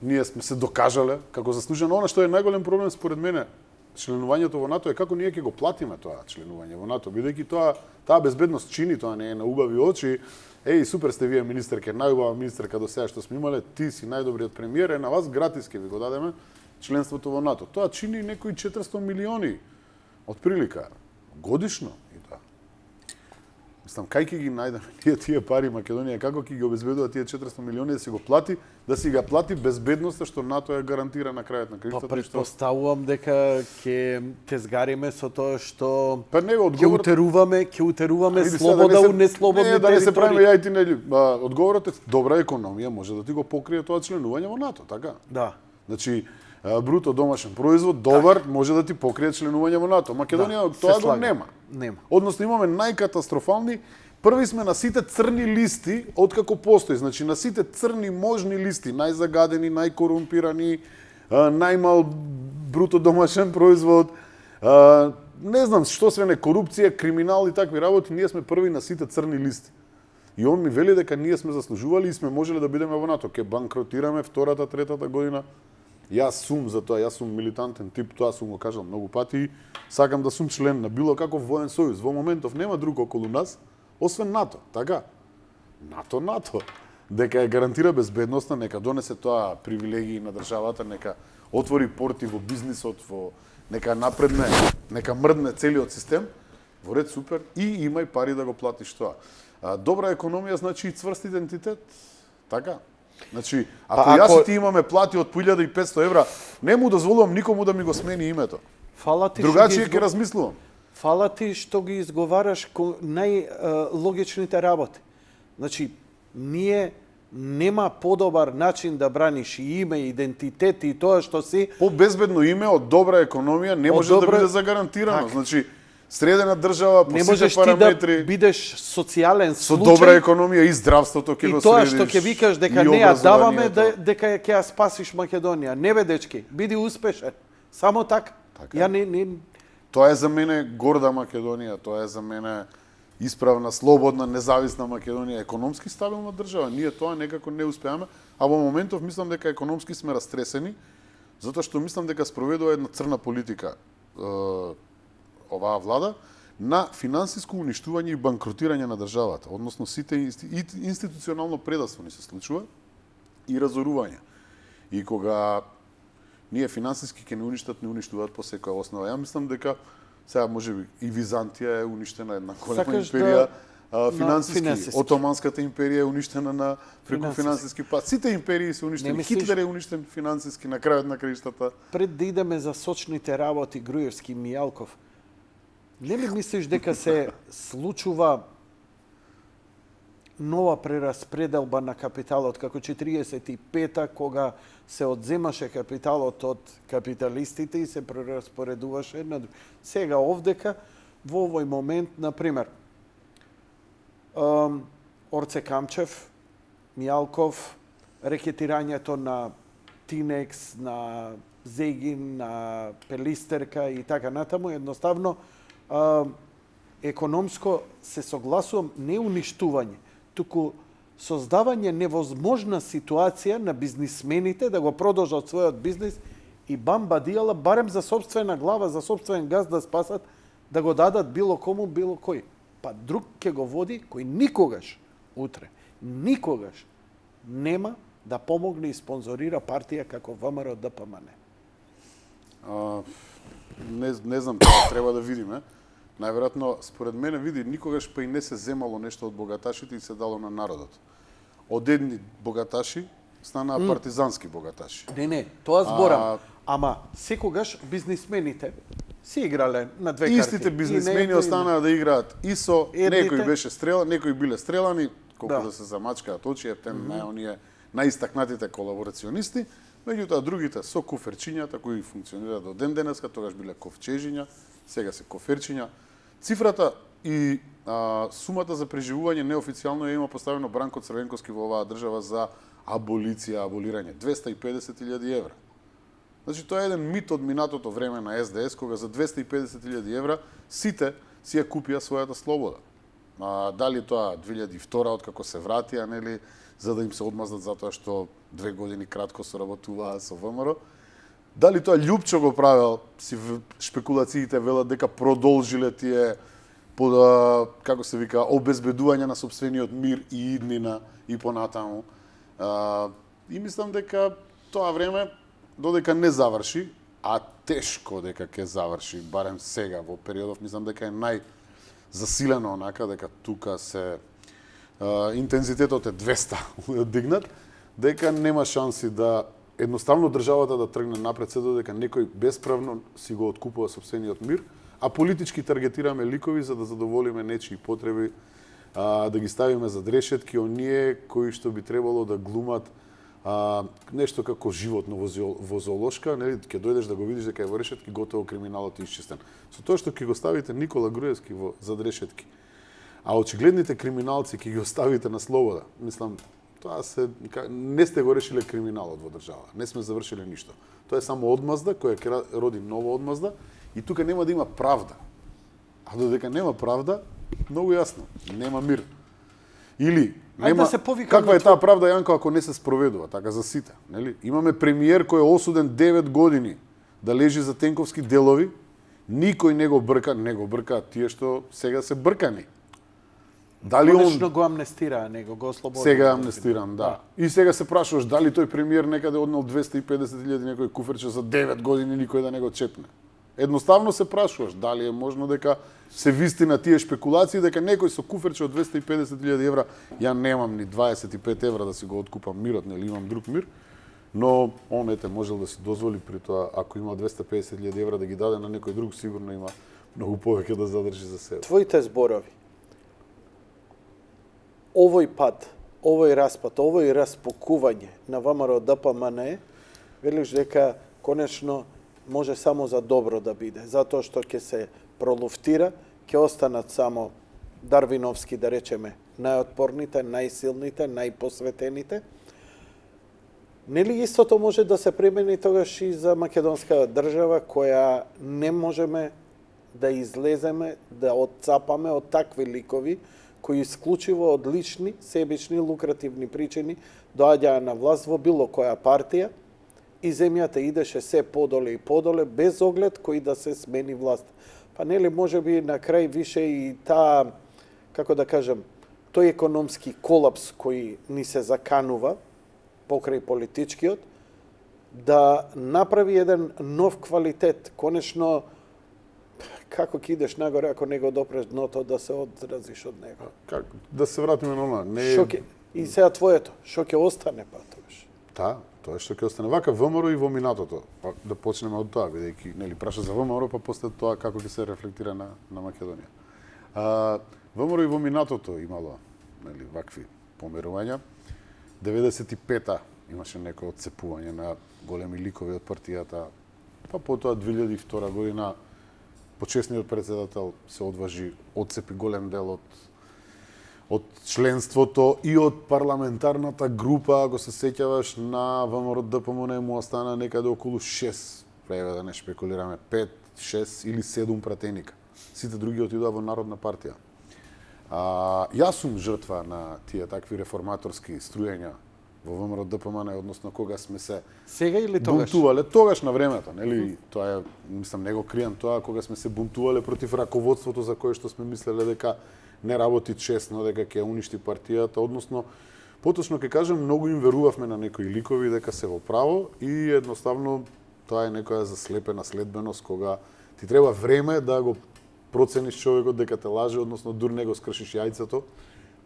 Ние сме се докажале како заслужено. Она што е најголем проблем според мене, членувањето во НАТО е како ние ќе го платиме тоа членување во НАТО, бидејќи таа безбедност чини, тоа не е на убави очи. Еј, супер сте вие министерке, најубава министерка до сега што сме имале, ти си најдобриот премиер, на вас гратис ќе ви го дадеме членството во НАТО. Тоа чини некои 400 милиони отприлика годишно и тоа. Мислам, кај ќе ги најдеме тие пари Македонија, како ќе ги обезбедува тие 400 милиони да си го плати, да си ga плати безбедноста што НАТО ја гарантира на крајот на криштата. Па претпоставувам дека ќе тезгариме со тоа што Па не, ќе утеруваме слобода у неслободни територии. Да не се правиме територии. ја и ти нели. Одговорот е добра економија може да ти го покрие тоа членување во НАТО, така? Да. Значи, бруто домашен производ добар може да ти покрие членување во НАТО. Македонија се тоа го слагам. нема. Нема. Односно имаме најкатастрофални Први сме на сите црни листи откако постои. Значи на сите црни можни листи, најзагадени, најкорумпирани, најмал бруто домашен производ, не знам што све не, корупција, криминал и такви работи, ние сме први на сите црни листи. И он ми вели дека ние сме заслужували и сме можеле да бидеме во НАТО. Ке банкротираме втората, третата година. Јас сум за тоа, јас сум милитантен тип, тоа сум го кажал многу пати. Сакам да сум член на било каков воен сојуз. Во моментов нема друг околу нас, освен НАТО, така? НАТО. Дека ја гарантира безбедноста, нека донесе тоа привилегии на државата, нека отвори порти во бизнисот, нека напредне, нека мрдне целиот систем, во ред супер, и имај пари да го платиш тоа. Добра економија значи и цврст идентитет, така? Значи, ако јас и ти имаме плати од 1500 евра, не му дозволувам никому да ми го смени името. Другачие ќе размислувам. Фала ти што ги изговараш најлогичните работи. Значи, ние нема подобар начин да браниш и име, идентитет и тоа што си. По-безбедно име од добра економија не може да биде загарантирано. Так. Значи, средена држава по сите параметри. Не можеш ти да бидеш социјален случај. Со добра економија и здравството ќе го средиш. И тоа што ќе викаш дека не ја даваме, дека ќе ја спасиш Македонија. Не бе, дечки, биди успешен. Само така. Ја не. Тоа е за мене горда Македонија, тоа е за мене исправна, слободна, независна Македонија, економски стабилна држава. Ние тоа некако не успеаме, а во моментов мислам дека економски сме растресени, затоа што мислам дека спроведува една црна политика оваа влада на финансиско уништување и банкротирање на државата, односно сите институционално предавство ни се случува и разорување. И кога ние финансиски ќе не уништуваат по секоја основа. Ја мислам дека сега можеби и Византија е уништена, една голема империја, финансиски, Отоманската империја е уништена преку финансиски пат. Сите империи се уништени. Хитлер е уништен финансиски на крајот на краиштата. Пред да идеме за сочните работи Груевски, Мијалков, не ли мислиш дека се случува нова прераспределба на капиталот, како 45-та, кога се одземаше капиталот од капиталистите и се прераспоредуваше на други. Сега овдека, во овој момент, например, Орце Камчев, Мијалков, рекетирањето на Тинекс, на Зегин, на Пелистерка и така натаму, едноставно економско се согласувам, не уништување, туку создавање невозможна ситуација на бизнисмените да го продолжат својот бизнис и бамба дијала, барем за собствена глава, за собствен газ да спасат, да го дадат било кому, било кој. Па друг ќе го води, кој никогаш, утре, никогаш нема да помогне и спонзорира партија како ВМРО ДПМН. Не знам, тоа треба да видиме. Најверојатно, според мене, види, никогаш па и не се земало нешто од богаташите и се дало на народот. Од едни богаташи станаа партизански богаташи. Не, тоа зборам. Ама секогаш бизнисмените си играле на две карти. Истите бизнисмени останаа да играат и со некој беше стрелан, некои биле стрелани, колку да се замачкаат очи, ептен на оние најистакнатите колаборационисти, меѓутоа другите со коферчињата кои функционираат до ден денеска, тогаш биле ковчежиња, сега се коферчиња. Цифрата и сумата за преживување неофицијално ја има поставено Бранко Црвенковски во оваа држава за аболиција, аболирање. 250.000 евра. Значи, тоа е еден мит од минатото време на СДС, кога за 250.000 евра сите си ја купија својата слобода. Дали тоа 2002 откако се вратија, нели, за да им се одмазнат затоа што 2 години кратко соработуваа со ВМРО. Дали тоа Љупчо го правел, си шпекулациите велат дека продолжиле тие под, како се вика, обезбедување на сопствениот мир и иднина и понатаму. И мислам дека тоа време додека не заврши, а тешко дека ќе заврши, барем сега во периодов, мислам дека е најзасилено онака, дека тука се интензитетот е 200 дигнат, дека нема шанси да едноставно државата да тргне напред, се додека некој бесправно си го откупува сопствениот мир, а политички таргетираме ликови за да задоволиме нечии потреби, да ги ставиме зад решетки, оние кои што би требало да глумат нешто како животно во зоолошка, нели, ќе дојдеш да го видиш дека е во решетки, готово криминалот е исчистен. Со тоа што ќе го ставите Никола Груевски зад решетки, А очигледните криминалци ќе ги оставите на слобода. Мислам, не сте го решиле криминалот во држава. Не сме завршиле ништо. Тоа е само одмазда која ќе роди нова одмазда и тука нема да има правда. А додека нема правда, многу јасно, нема мир. Или нема каква е таа правда, Јанко, ако не се спроведува, така за сите, нели? Имаме премиер кој е осуден 9 години да лежи за тенковски делови, никој не го брка тие што сега се бркани. Дали конечно го амнестира, него го ослободи. Сега амнестиран, да. И сега се прашуваш дали тој премиер некаде однел 250.000 некој куферче за 9 години никој да не го чепне. Едноставно се прашуваш дали е можно дека се вистина тие шпекулации, дека некој со куферче од 250.000 евра, ја немам ни 25 евра да си го откупам мирот, нели имам друг мир, но он можел да си дозволи при тоа, ако има 250.000 евра да ги даде на некој друг, сигурно има многу повеќе да задржи за себе. Твоите зборови, овој пат, овој распад, овој распокување на ВМРО ДПМН, велиш дека конечно може само за добро да биде, затоа што ќе се пролуфтира, ќе останат само дарвиновски, да речеме, најотпорните, најсилните, најпосветените. Нели истото може да се примени тогаш и за македонска држава, која не можеме да излеземе, да отцапаме од такви ликови, кои исклучиво од лични, себични, лукративни причини доаѓаа на власт во било која партија, и земјата идеше се подоле и подоле, без оглед кој да се смени власт. Па нели може би на крај више и таа, како да кажем, тој економски колапс кој ни се заканува покрај политичкиот, да направи еден нов квалитет. Конечно, како ќе идеш нагоре ако не го допреш дното, да се одразиш од него. Как да се вратиме на она? Не... И сега твоето, што ќе остане па тогаш? Да, тоа е што ќе остане. Вака ВМРО и во минатото. Па да почнеме од тоа, бидејќи нели праша за ВМРО, па после тоа како ќе се рефлектира на Македонија. ВМРО и во минатото имало нели вакви померувања. 95-та имаше некој отцепување на големи ликови од партијата. Па потоа 2002 година почесниот председател се одважи, отцепи голем дел од членството и од парламентарната група, ако се сеќаваш, на ВМРО ДПМН му остана некаде околу 6, да не шпекулираме, 5, 6 или 7 пратеника. Сите други отидоа во Народна партија. Јас сум жртва на тие такви реформаторски струјења во ВМРО ДПМН, односно кога сме се сега или тогаш бунтувале, тогаш на времето, нели? Тоа е, мислам, не го крием тоа, кога сме се бунтувале против раководството за кое што сме мислеле дека не работи честно, дека ќе уништи партијата, односно поточно ќе кажем, многу им верувавме на некои ликови дека се во право и едноставно тоа е некоја заслепена следбеност кога ти треба време да го процениш човекот дека те лаже, односно дур не го скршиш јајцето,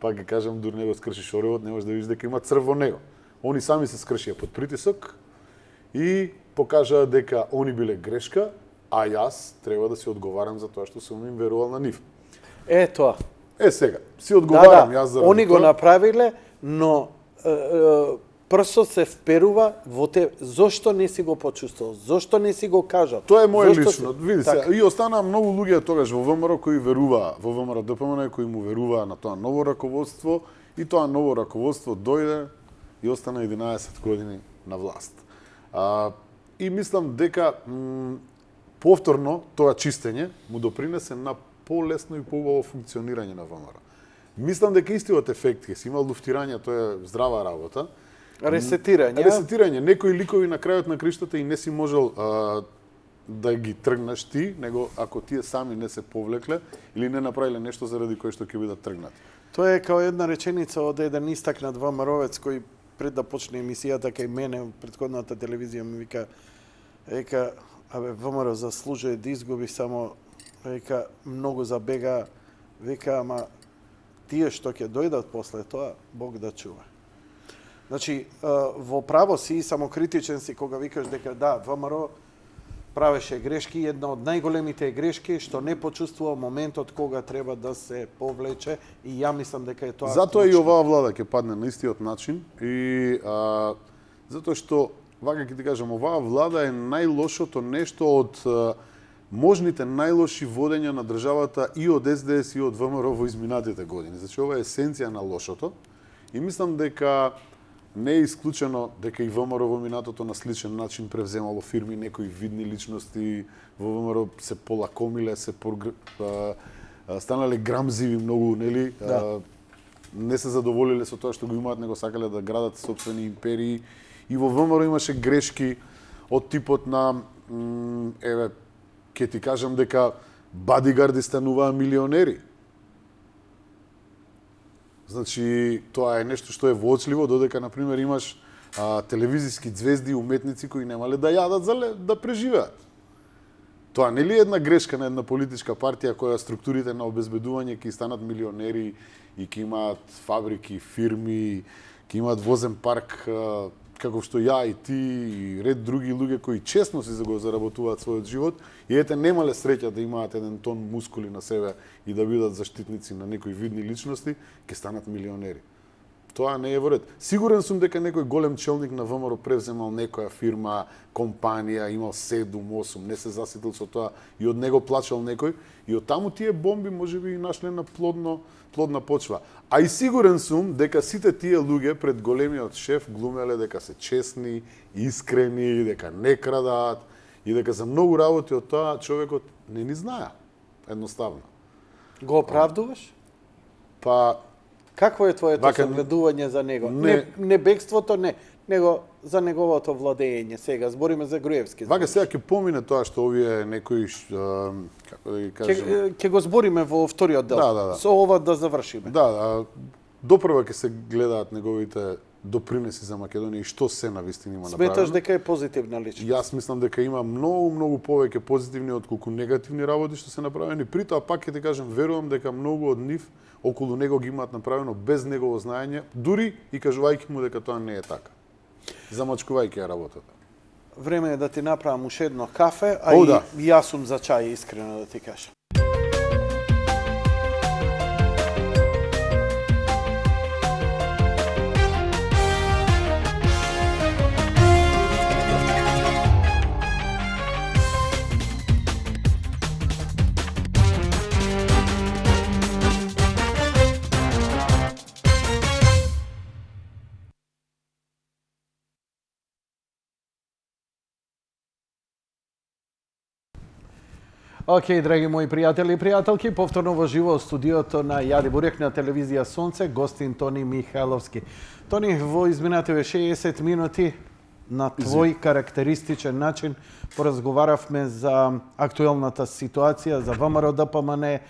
па ќе кажам дур не го скршиш оревот, не можеш да видиш дека има црв во него. Они сами се скршија под притисок и покажаа дека они биле грешка, а јас треба да се одговарам за тоа што сум им верувал на нив. Тоа. Сега, си одговарам јас за они го направиле, но прсот се вперува во те. Зошто не си го почувствувал? Зошто не си го кажал? Тоа е моje лично. Види се, и останаа многу луѓе тогаш во ВМРО кои веруваа, во ВМРО ДПМН кои му веруваа на тоа ново раководство и тоа ново раководство дојде и остана 11 години на власт. И мислам дека повторно тоа чистење му допринесе на полесно и поубаво функционирање на ВМРО. Мислам дека истиот ефект ќе си има луфтирање, тоа е здрава работа. Ресетирање. Некои ликови на крајот на криштата и не си можел да ги тргнеш ти, него ако тие сами не се повлекле или не направиле нешто заради кое што ќе бидат тргнати. Тоа е као една реченица од еден истакнат ВМРО-вец кој пред да почне емисијата кај мене претходната телевизија ми вика ВМРО заслужува да изгуби, само вика многу забега, вика ама тие што ќе дојдат после тоа, Бог да чува. Значи, во право си и самокритичен си кога викаш дека да, ВМРО правеше грешки, една од најголемите грешки што не почувствува моментот кога треба да се повлече и ја мислам дека е тоа. Затоа и оваа влада ќе падне на истиот начин и затоа што вака ќе ти кажам, оваа влада е најлошото нешто од можните најлоши водења на државата и од СДС и од ВМРО во изминатите години. Значи, ова е есенција на лошото и мислам дека не е исклучено дека и ВМРО во минатото на сличен начин превземало фирми, некои видни личности во ВМРО се полакомиле, станале грамзиви многу, нели? Да. Не се задоволиле со тоа што го имаат, него сакале да градат сопствени империи. И во ВМРО имаше грешки од типот на ќе ти кажам дека бадигарди стануваа милионери. Значи, тоа е нешто што е воочливо, додека, например, имаш телевизиски звезди и уметници кои немале да јадат за да преживеат. Тоа нели е една грешка на една политичка партија која структурите на обезбедување ќе станат милионери и ќе имаат фабрики, фирми, ќе имаат возен парк, како што ја и ти и ред други луѓе кои честно си го заработуваат својот живот и ете немале среќа да имаат еден тон мускули на себе и да бидат заштитници на некои видни личности, ќе станат милионери. Тоа не е во ред. Сигурен сум дека некој голем челник на ВМРО превземал некоја фирма, компанија, имал 7-8, не се заситил со тоа и од него плачал некој и од таму тие бомби можеби и нашле на плодна почва. А и сигурен сум дека сите тие луѓе пред големиот шеф глумеле дека се честни, искрени, дека не крадат и дека за многу работи од тоа човекот не ни знае. Едноставно. Го оправдуваш? Па Какво е твоето согледување за него? Не бегството, не, него за неговото владење. Сега збориме за Груевски. Вака сега ќе помине тоа што овие некои како да ги кажем. Ќе го збориме во вториот дел. Да. Со ова да завршиме. Да, допрва ќе се гледаат неговите допринеси за Македонија и што се навистина има направено. Сметаш дека е позитивна личност? Јас мислам дека има многу повеќе позитивни отколку негативни работи што се направени. При тоа пак ќе ти кажам, верувам дека многу од нив околу него ги имаат направено без негово знаење, дури и кажувајќи му дека тоа не е така. Замачкувајќи ја работата. Време е да ти направам уште едно кафе, Да. и јас сум за чај, искрено да ти кажам. Океј, драги мои пријатели и пријателки, повторно во живо студиото на Јади Бурек на телевизија Сонце, гостин Тони Михайловски. Тони, во изминативе 60 минути на твој карактеристичен начин поразговаравме за актуелната ситуација, за ВМРО ДПМН,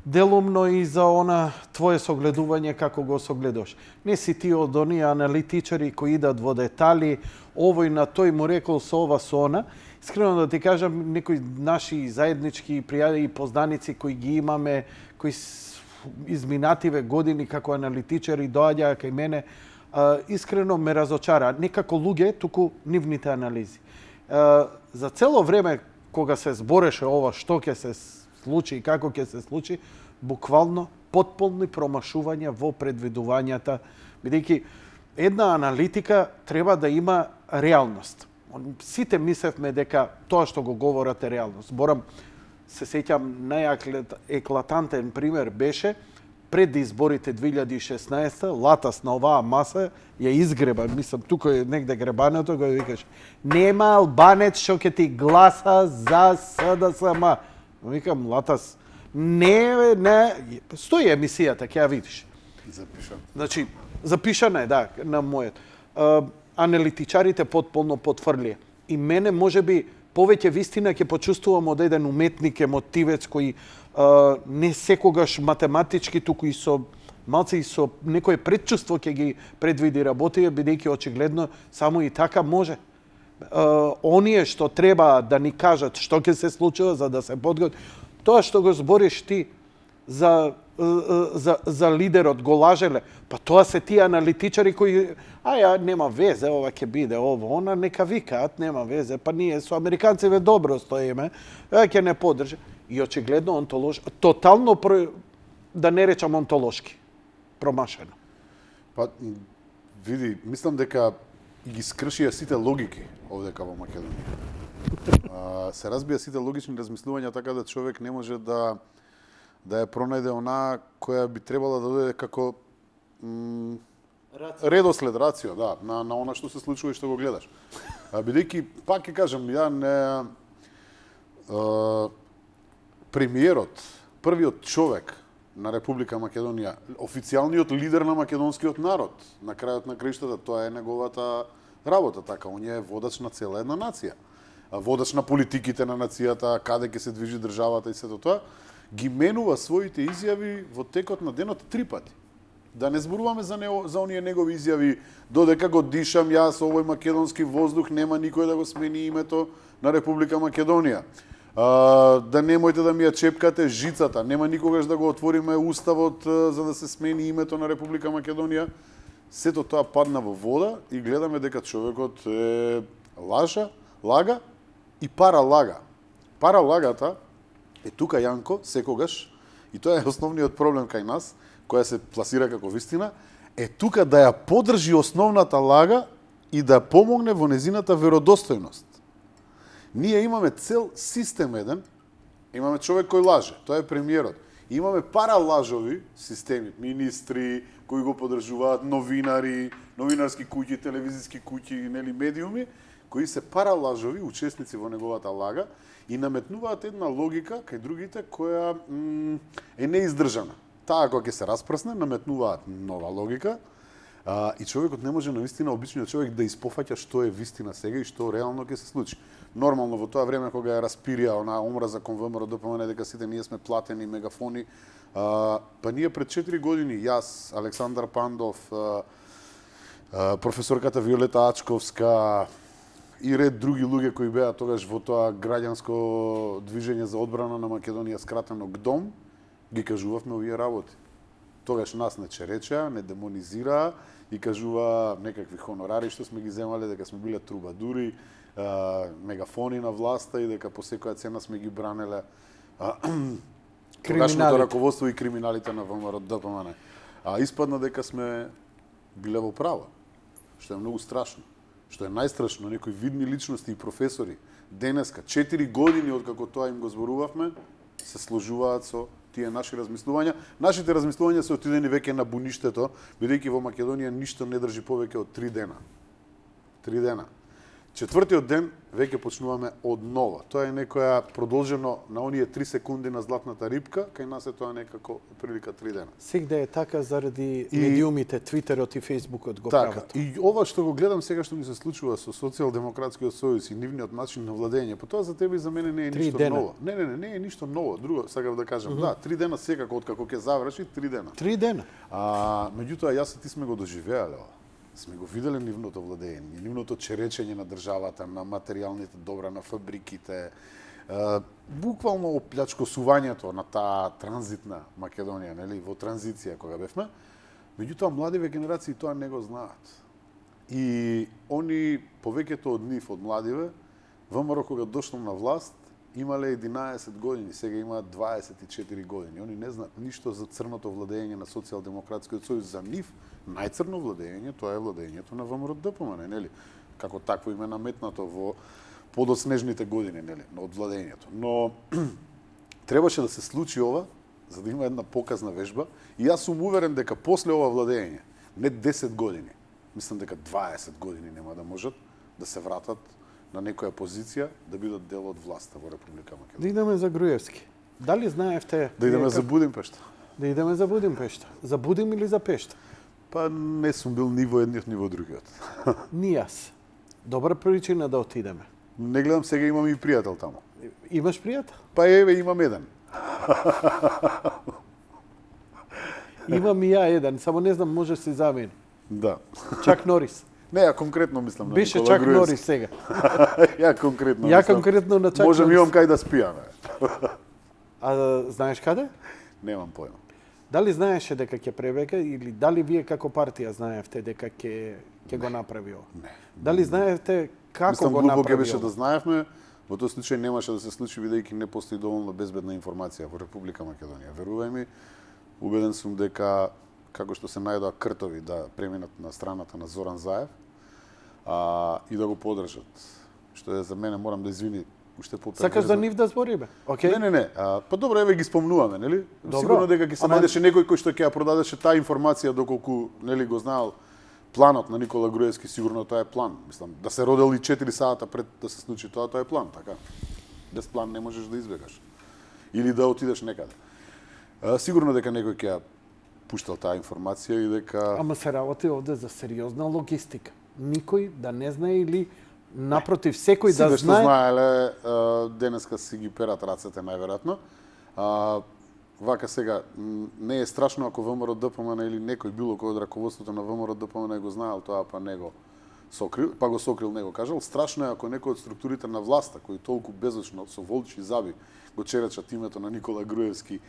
делумно и за она твое согледување како го согледуваш. Не си ти од оние аналитичари кои идат во детали, овој на тој му рекол со ова со она. Искрено да ти кажам, некои наши заеднички пријатели и познаници кои ги имаме, кои изминативе години како аналитичари доаѓаа кај мене, искрено ме разочара. Не како луѓе, туку нивните анализи. За цело време кога се збореше ова што ќе се случи и како ќе се случи, буквално потполни промашувања во предвидувањата, бидејќи една аналитика треба да има реалност. Сите мислевме дека тоа што го говорат е реалност. Зборам, се сеќам, најеклатантен пример беше пред изборите 2016, Латас на оваа маса ја изгреба, мислам, тука е негде гребането, го викаш, нема албанец што ќе ти гласа за СДСМ. Викам, Латас, не, стои емисијата, ќе ја видиш. Запишам. Значи, запишана е, да, на мојот. Аналитичарите потполно потврлија. И мене, можеби, повеќе вистина ќе почувствувам од еден уметник, емотивец, кој не секогаш математички, туку и со малце и со некое предчувство ќе ги предвиди работите, бидејќи очигледно само и така може. Оние што треба да ни кажат што ќе се случува за да се подготви, тоа што го збориш ти за лидерот го лажеле, па тоа се тие аналитичари кои нема везе, ова ќе биде ово, она нека викаат, нема везе, па ние со американците добро стоиме, ќе не поддржи. И очигледно тотално, да не речам онтолошки, промашено. Па, види, мислам дека ги скршија сите логики овдека во Македонија. Се разбија сите логични размислувања така да човек не може да ја пронајде онаа која би требала да дојде како редослед, рацио, да, на она што се случува и што го гледаш. Бидејќи, пак ќе кажам, ја не... премиерот, првиот човек на Република Македонија, официјалниот лидер на македонскиот народ, на крајот на краиштата, тоа е неговата работа, така, он е водач на цела една нација. Водач на политиките на нацијата, каде ќе се движи државата и сето тоа, ги менува своите изјави во текот на денот 3 пати. Да не зборуваме за оние негови изјави, додека го дишам јас овој македонски воздух, нема никој да го смени името на Република Македонија. Да немојте да ми ја чепкате жицата, нема никогаш да го отвориме уставот за да се смени името на Република Македонија. Сето тоа падна во вода и гледаме дека човекот е лага и паралага. Паралагата е тука, Јанко, секогаш, и тоа е основниот проблем кај нас, која се пласира како вистина, е тука да ја поддржи основната лага и да помогне во незината веродостојност. Ние имаме цел систем еден, имаме човек кој лаже, тоа е премиерот. Имаме паралажови системи, министри кои го поддржуваат, новинари, новинарски куќи, телевизиски куќи, нели медиуми, кои се паралажови, учесници во неговата лага и наметнуваат една логика кај другите која е неиздржана. Таа кога ќе се распрсне, наметнуваат нова логика, и човекот не може навистина, обичниот човек, да испофаќа што е вистина сега и што реално ќе се случи. Нормално во тоа време кога ја распирија онаа омраза кон ВМРО ДПМН дека сите ние сме платени мегафони, па ние пред 4 години, јас, Александар Пандов, професорката Виолета Ачковска и ред други луѓе кои беа тогаш во тоа граѓанско движење за одбрана на Македонија, скратено ГДОМ, ги кажувавме овие работи. Тогаш нас не черечеа, не демонизираа и кажува некакви хонорари што сме ги земале, дека сме биле трубадури, мегафони на власта и дека по секоја цена сме ги бранеле тогашното раководство и криминалите на ВМРО ДПМН. Испадна дека сме биле во право, што е многу страшно. Што е најстрашно, некои видни личности и професори денеска, 4 години откако тоа им го зборувавме, се сложуваат со тие наши размислувања. Нашите размислувања се отидени веќе на буништето, бидејќи во Македонија ништо не држи повеќе од 3 дена. 3 дена. Четвртиот ден веќе почнуваме од нова. Тоа е некоја продолжено на оние 3 секунди на златната рибка, кај нас е тоа некако прилика 3 дена. Сегде е така заради медиумите, Твитерот и Фејсбукот го прават. И ова што го гледам сега што ми се случува со Социјалдемократскиот сојуз и нивниот начин на владење, па тоа за тебе и за мене не е ништо ново. Не е ништо ново. Друго сакав да кажам, да, 3 дена секако откако ќе заврши, 3 дена. 3 дена. Меѓутоа јас и ти сме го доживеале ова. Сме го виделе нивното владење, нивното черечење на државата, на материјалните добра, на фабриките, буквално оплячкосувањето на таа транзитна Македонија, нели, во транзиција кога бевме. Меѓутоа младиве генерации тоа не го знаат. И они, повеќето од нив, од младиве, ВМРО кога дошло на власт, имале 11 години, сега имаат 24 години. Они не знаат ништо за црното владење на Социјалдемократскиот сојуз. За нив најцрно владење тоа е владењето на ВМРО ДПМН, нели? Како такво име наметнато во подоснежните години, нели, од владењето. Но требаше да се случи ова за да има една показна вежба и јас сум уверен дека после ова владење, не 10 години, мислам дека 20 години нема да можат да се вратат на некоја позиција да бидат дел од власта во Република Македонија. Да идеме за Груевски. Дали знаевте... Да идеме за Будимпешта. Да идеме за Будимпешта. За Будим или за Пешта? Па не сум бил ни во едниот, ни во другиот. Ни јас. Добра причина да отидеме. Не гледам, сега имам и пријател таму. Имаш пријател? Па еве, имам еден. Имам и ја еден, само не знам, може си замени. Да. Чак Норис. Не, ја конкретно мислам на Беше Никола Чак Груевски. Норис сега. Ја конкретно Ја мислам. конкретно на Чак Можем Норис. имам кај да спијаме. А знаеш каде? Немам појма. Дали знаеше дека ќе пребега или дали вие како партија знаевте дека ќе го направи ова? Не. Дали знаевте како Мислам, го глупо ќе направи беше да ова? знаевме, во тој случај немаше да се случи бидејќи не постои доволно безбедна информација во Република Македонија. Верувај ми, убеден сум дека како што се најдоа кртови да преминат на страната на Зоран Заев и да го поддржат. што е за мене, морам да извини, уште Сакаш за нив да збориме? Океј. Не. Па добро, еве ги спомнуваме, нели? Добро. Сигурно дека ќе се најдеше некој кој што ќе ја продадеше таа информација доколку, нели, го знаел планот на Никола Груевски, сигурно тоа е план. Мислам, да се родел и 4 сата пред да се случи тоа е план, така. Без план не можеш да избегаш. Или да отидеш некаде. Сигурно дека некој ќе ја пуштал таа информација и дека... Ама се работи овде за сериозна логистика. Никој да не знае или напротив, секој да Сите што знае... знаеле, денеска си ги перат рацете најверојатно. Вака сега, не е страшно ако ВМРО ДПМН или некој било кој од раководството на ВМРО ДПМН го знаел тоа, па него сокрил, па го сокрил, него кажал. Страшно е ако некој од структурите на власта, кои толку безочно со волчи заби го черечат името на Никола Груевски,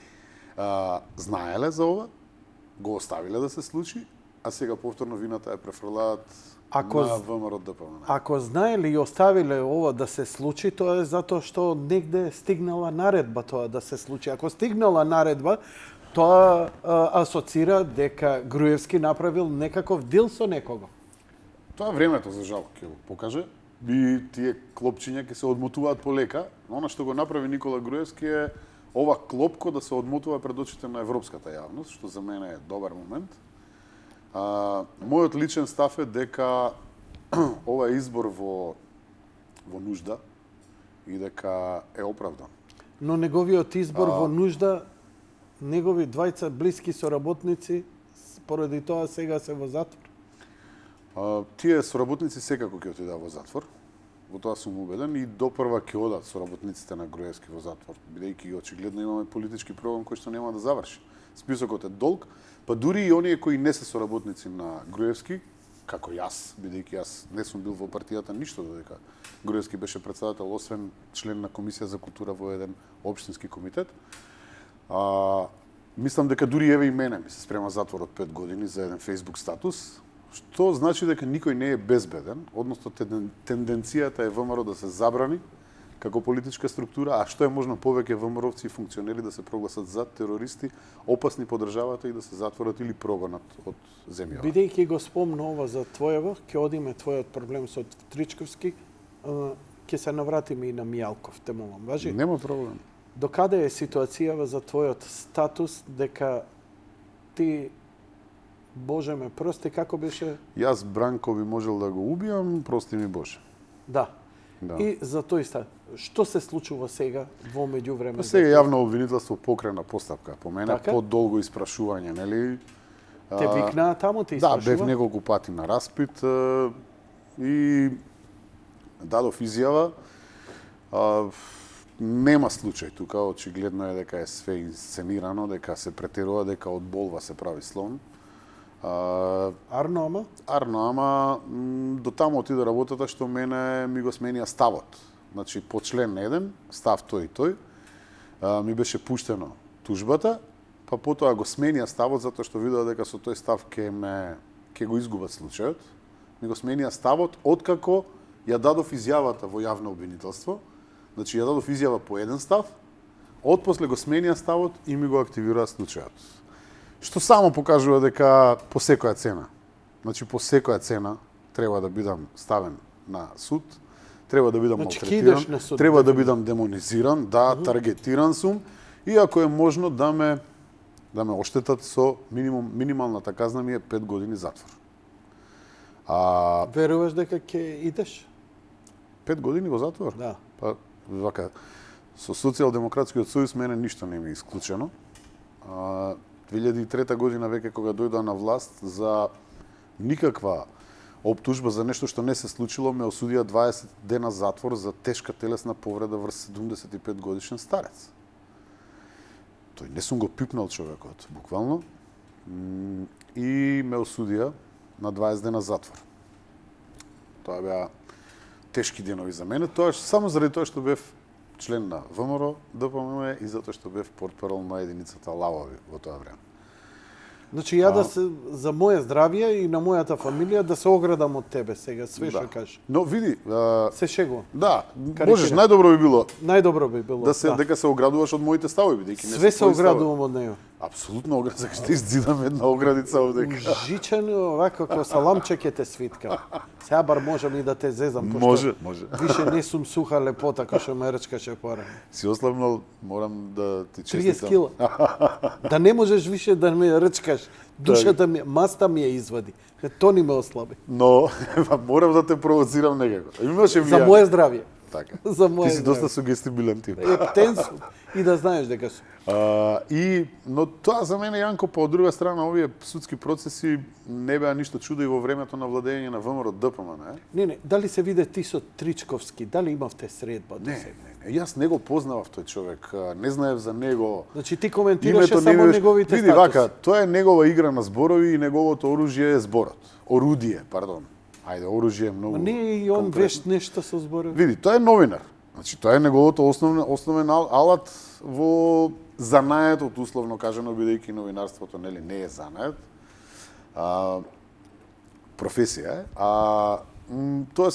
знаеле за ова, го оставиле да се случи, а сега повторно вината ја префрлаат на ВМРО ДПМН. Ако знаеле и оставиле ова да се случи, тоа е затоа што негде стигнала наредба тоа да се случи. Ако стигнала наредба, тоа асоцира дека Груевски направил некаков дил со некого. Тоа времето, за жал, ќе го покаже. И тие клопчиња ќе се одмотуваат полека. Но она што го направи Никола Груевски е ова клопко да се одмотува пред очите на европската јавност, што за мене е добар момент. Мојот личен став е дека ова е избор во нужда и дека е оправдан. Но неговиот избор во нужда, негови двајца блиски соработници, поради тоа сега се во затвор. Тие соработници секако ќе отидат во затвор. Во тоа сум убеден и допрва ќе одат соработниците на Груевски во затвор, бидејќи очигледно имаме политички програм кој што нема да заврши. Списокот е долг, па дури и оние кои не се соработници на Груевски, како јас, бидејќи јас не сум бил во партијата ништо додека Груевски беше претседател, освен член на Комисија за култура во еден општински комитет. Мислам дека дури еве и мене ми се спрема затвор од 5 години за еден Facebook статус, што значи дека никој не е безбеден, односно тенденцијата е ВМРО да се забрани како политичка структура, а што е можно повеќе ВМРО-вци и функционери да се прогласат за терористи, опасни по државата и да се затворат или прогонат од земјава. Бидејќи го спомна ова за твоево, ќе одиме твојот проблем со Тричковски, ќе се навратиме и на Мијалков, те молам, важи? Нема проблем. Докаде е ситуацијава за твојот статус дека ти, Боже ме прости, како беше? Јас Бранко би можел да го убијам, прости ми Боже. Да. Да. И за тој стат. Што се случува сега во меѓувреме? Сега јавно обвинителство покрена постапка. По мене така? подолго испрашување, нели? Те викнаа таму, те испрашува? испрашува? Да, бев неколку пати на распит и дадов изјава. Нема случај тука, очигледно е дека е све инсценирано, дека се претерува, дека од болва се прави слон. Арно, ама до таму отиде работата што мене ми го сменија ставот. Значи, по член 1, став тој и тој, ми беше пуштено тужбата, па потоа го сменија ставот затоа што видеа дека со тој став ќе го изгубат случајот. Ми го сменија ставот откако ја дадов изјавата во јавно обвинителство. Значи, ја дадов изјава по еден став, отпосле го сменија ставот и ми го активираа случајот. Што само покажува дека по секоја цена, значи по секоја цена треба да бидам ставен на суд, треба да бидам малтретиран, треба да бидам демонизиран, да, таргетиран сум и ако е можно да ме оштетат со минималната казна ми е 5 години затвор. Веруваш дека ќе идеш? 5 години во затвор? Да. Па вака со Социјалдемократскиот сојуз мене ништо не ми е исклучено. 2003 година веќе кога дојдоа на власт за никаква оптужба за нешто што не се случило ме осудија 20 дена затвор за тешка телесна повреда врз 75 годишен старец. Тој не сум го пипнал човекот, буквално. И ме осудија на 20 дена затвор. Тоа беа тешки денови за мене, тоа само заради тоа што бев член на ВМРО, ДПМН и затоа што бев портпарол на единицата Лавови во тоа време. Значи ја да се за моје здравје и на мојата фамилија да се оградам од тебе сега, све што кажеш. Но види, се шегувам. Да, можеш, најдобро би било. Најдобро би било. Дека се оградуваш од моите ставови, бидејќи не све се оградувам од него. Апсолутно ограда, сакаш да иззидам една оградица овдека. Ужичен овако како саламче ќе те свиткам. Сега бар можам и да те зезам, пошто Може. више не сум суха лепота кој што ме рчкаше порано. Си ослабнал, морам да ти 30 честитам. кила. Да не можеш више да ме рчкаш. Душата ми, маста ми ја извади. То ни ме ослаби. Но морам да те провоцирам некако. Имаше За мое здравје. Така. За мое Ти си доста сугестибилен тип. Ептен сум. И да знаеш дека сум. Но тоа за мене, Јанко, по друга страна, овие судски процеси не беа ништо чудо и во времето на владење на ВМРО ДПМН, Не, дали се виде ти со Тричковски, дали имавте средба до сега? Не, јас не го познавав тој човек, не знаев за него. Значи ти коментираше Името само не беше- неговите Види статуси. вака, тоа е негова игра на зборови и неговото оружје е зборот. Орудие, пардон. Ајде, оружје е многу. Ма не и он конкретно. веш нешто со зборови. Види, тоа е новинар. Значи, тоа е неговото основен алат во занаетот, условно кажано, бидејќи новинарството нели не е занает. Професија е. Тоа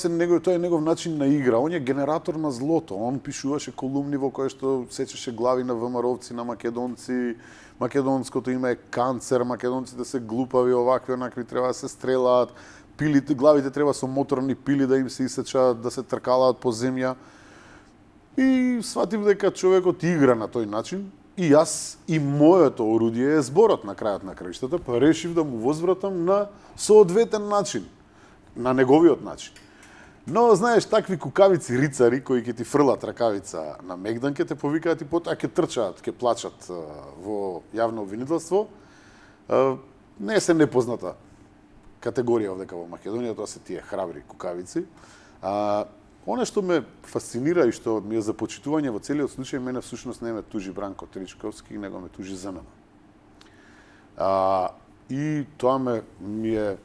е негов начин на игра. Он е генератор на злото. Он пишуваше колумни во кои што сечеше глави на ВМРО-овци, на македонци. Македонското име е канцер, македонците се глупави, овакви, онакви, треба да се стрелаат. Пилите, главите треба со моторни пили да им се исечаат, да се тркалаат по земја. И сватив дека човекот игра на тој начин. И јас и моето орудие е зборот на крајот на краиштата, па решив да му возвратам на соодветен начин, на неговиот начин. Но, знаеш, такви кукавици рицари кои ќе ти фрлат ракавица на Мегдан, ќе те повикаат и потоа ќе трчаат, ќе плачат во јавно обвинителство, не се непозната категорија овдека во Македонија, тоа се тие храбри кукавици. Оно што ме фасцинира и што ми е за почитување во целиот случај, мене всушност не ме тужи Бранко Тричковски, него ме тужи ЗНМ. И тоа ми е,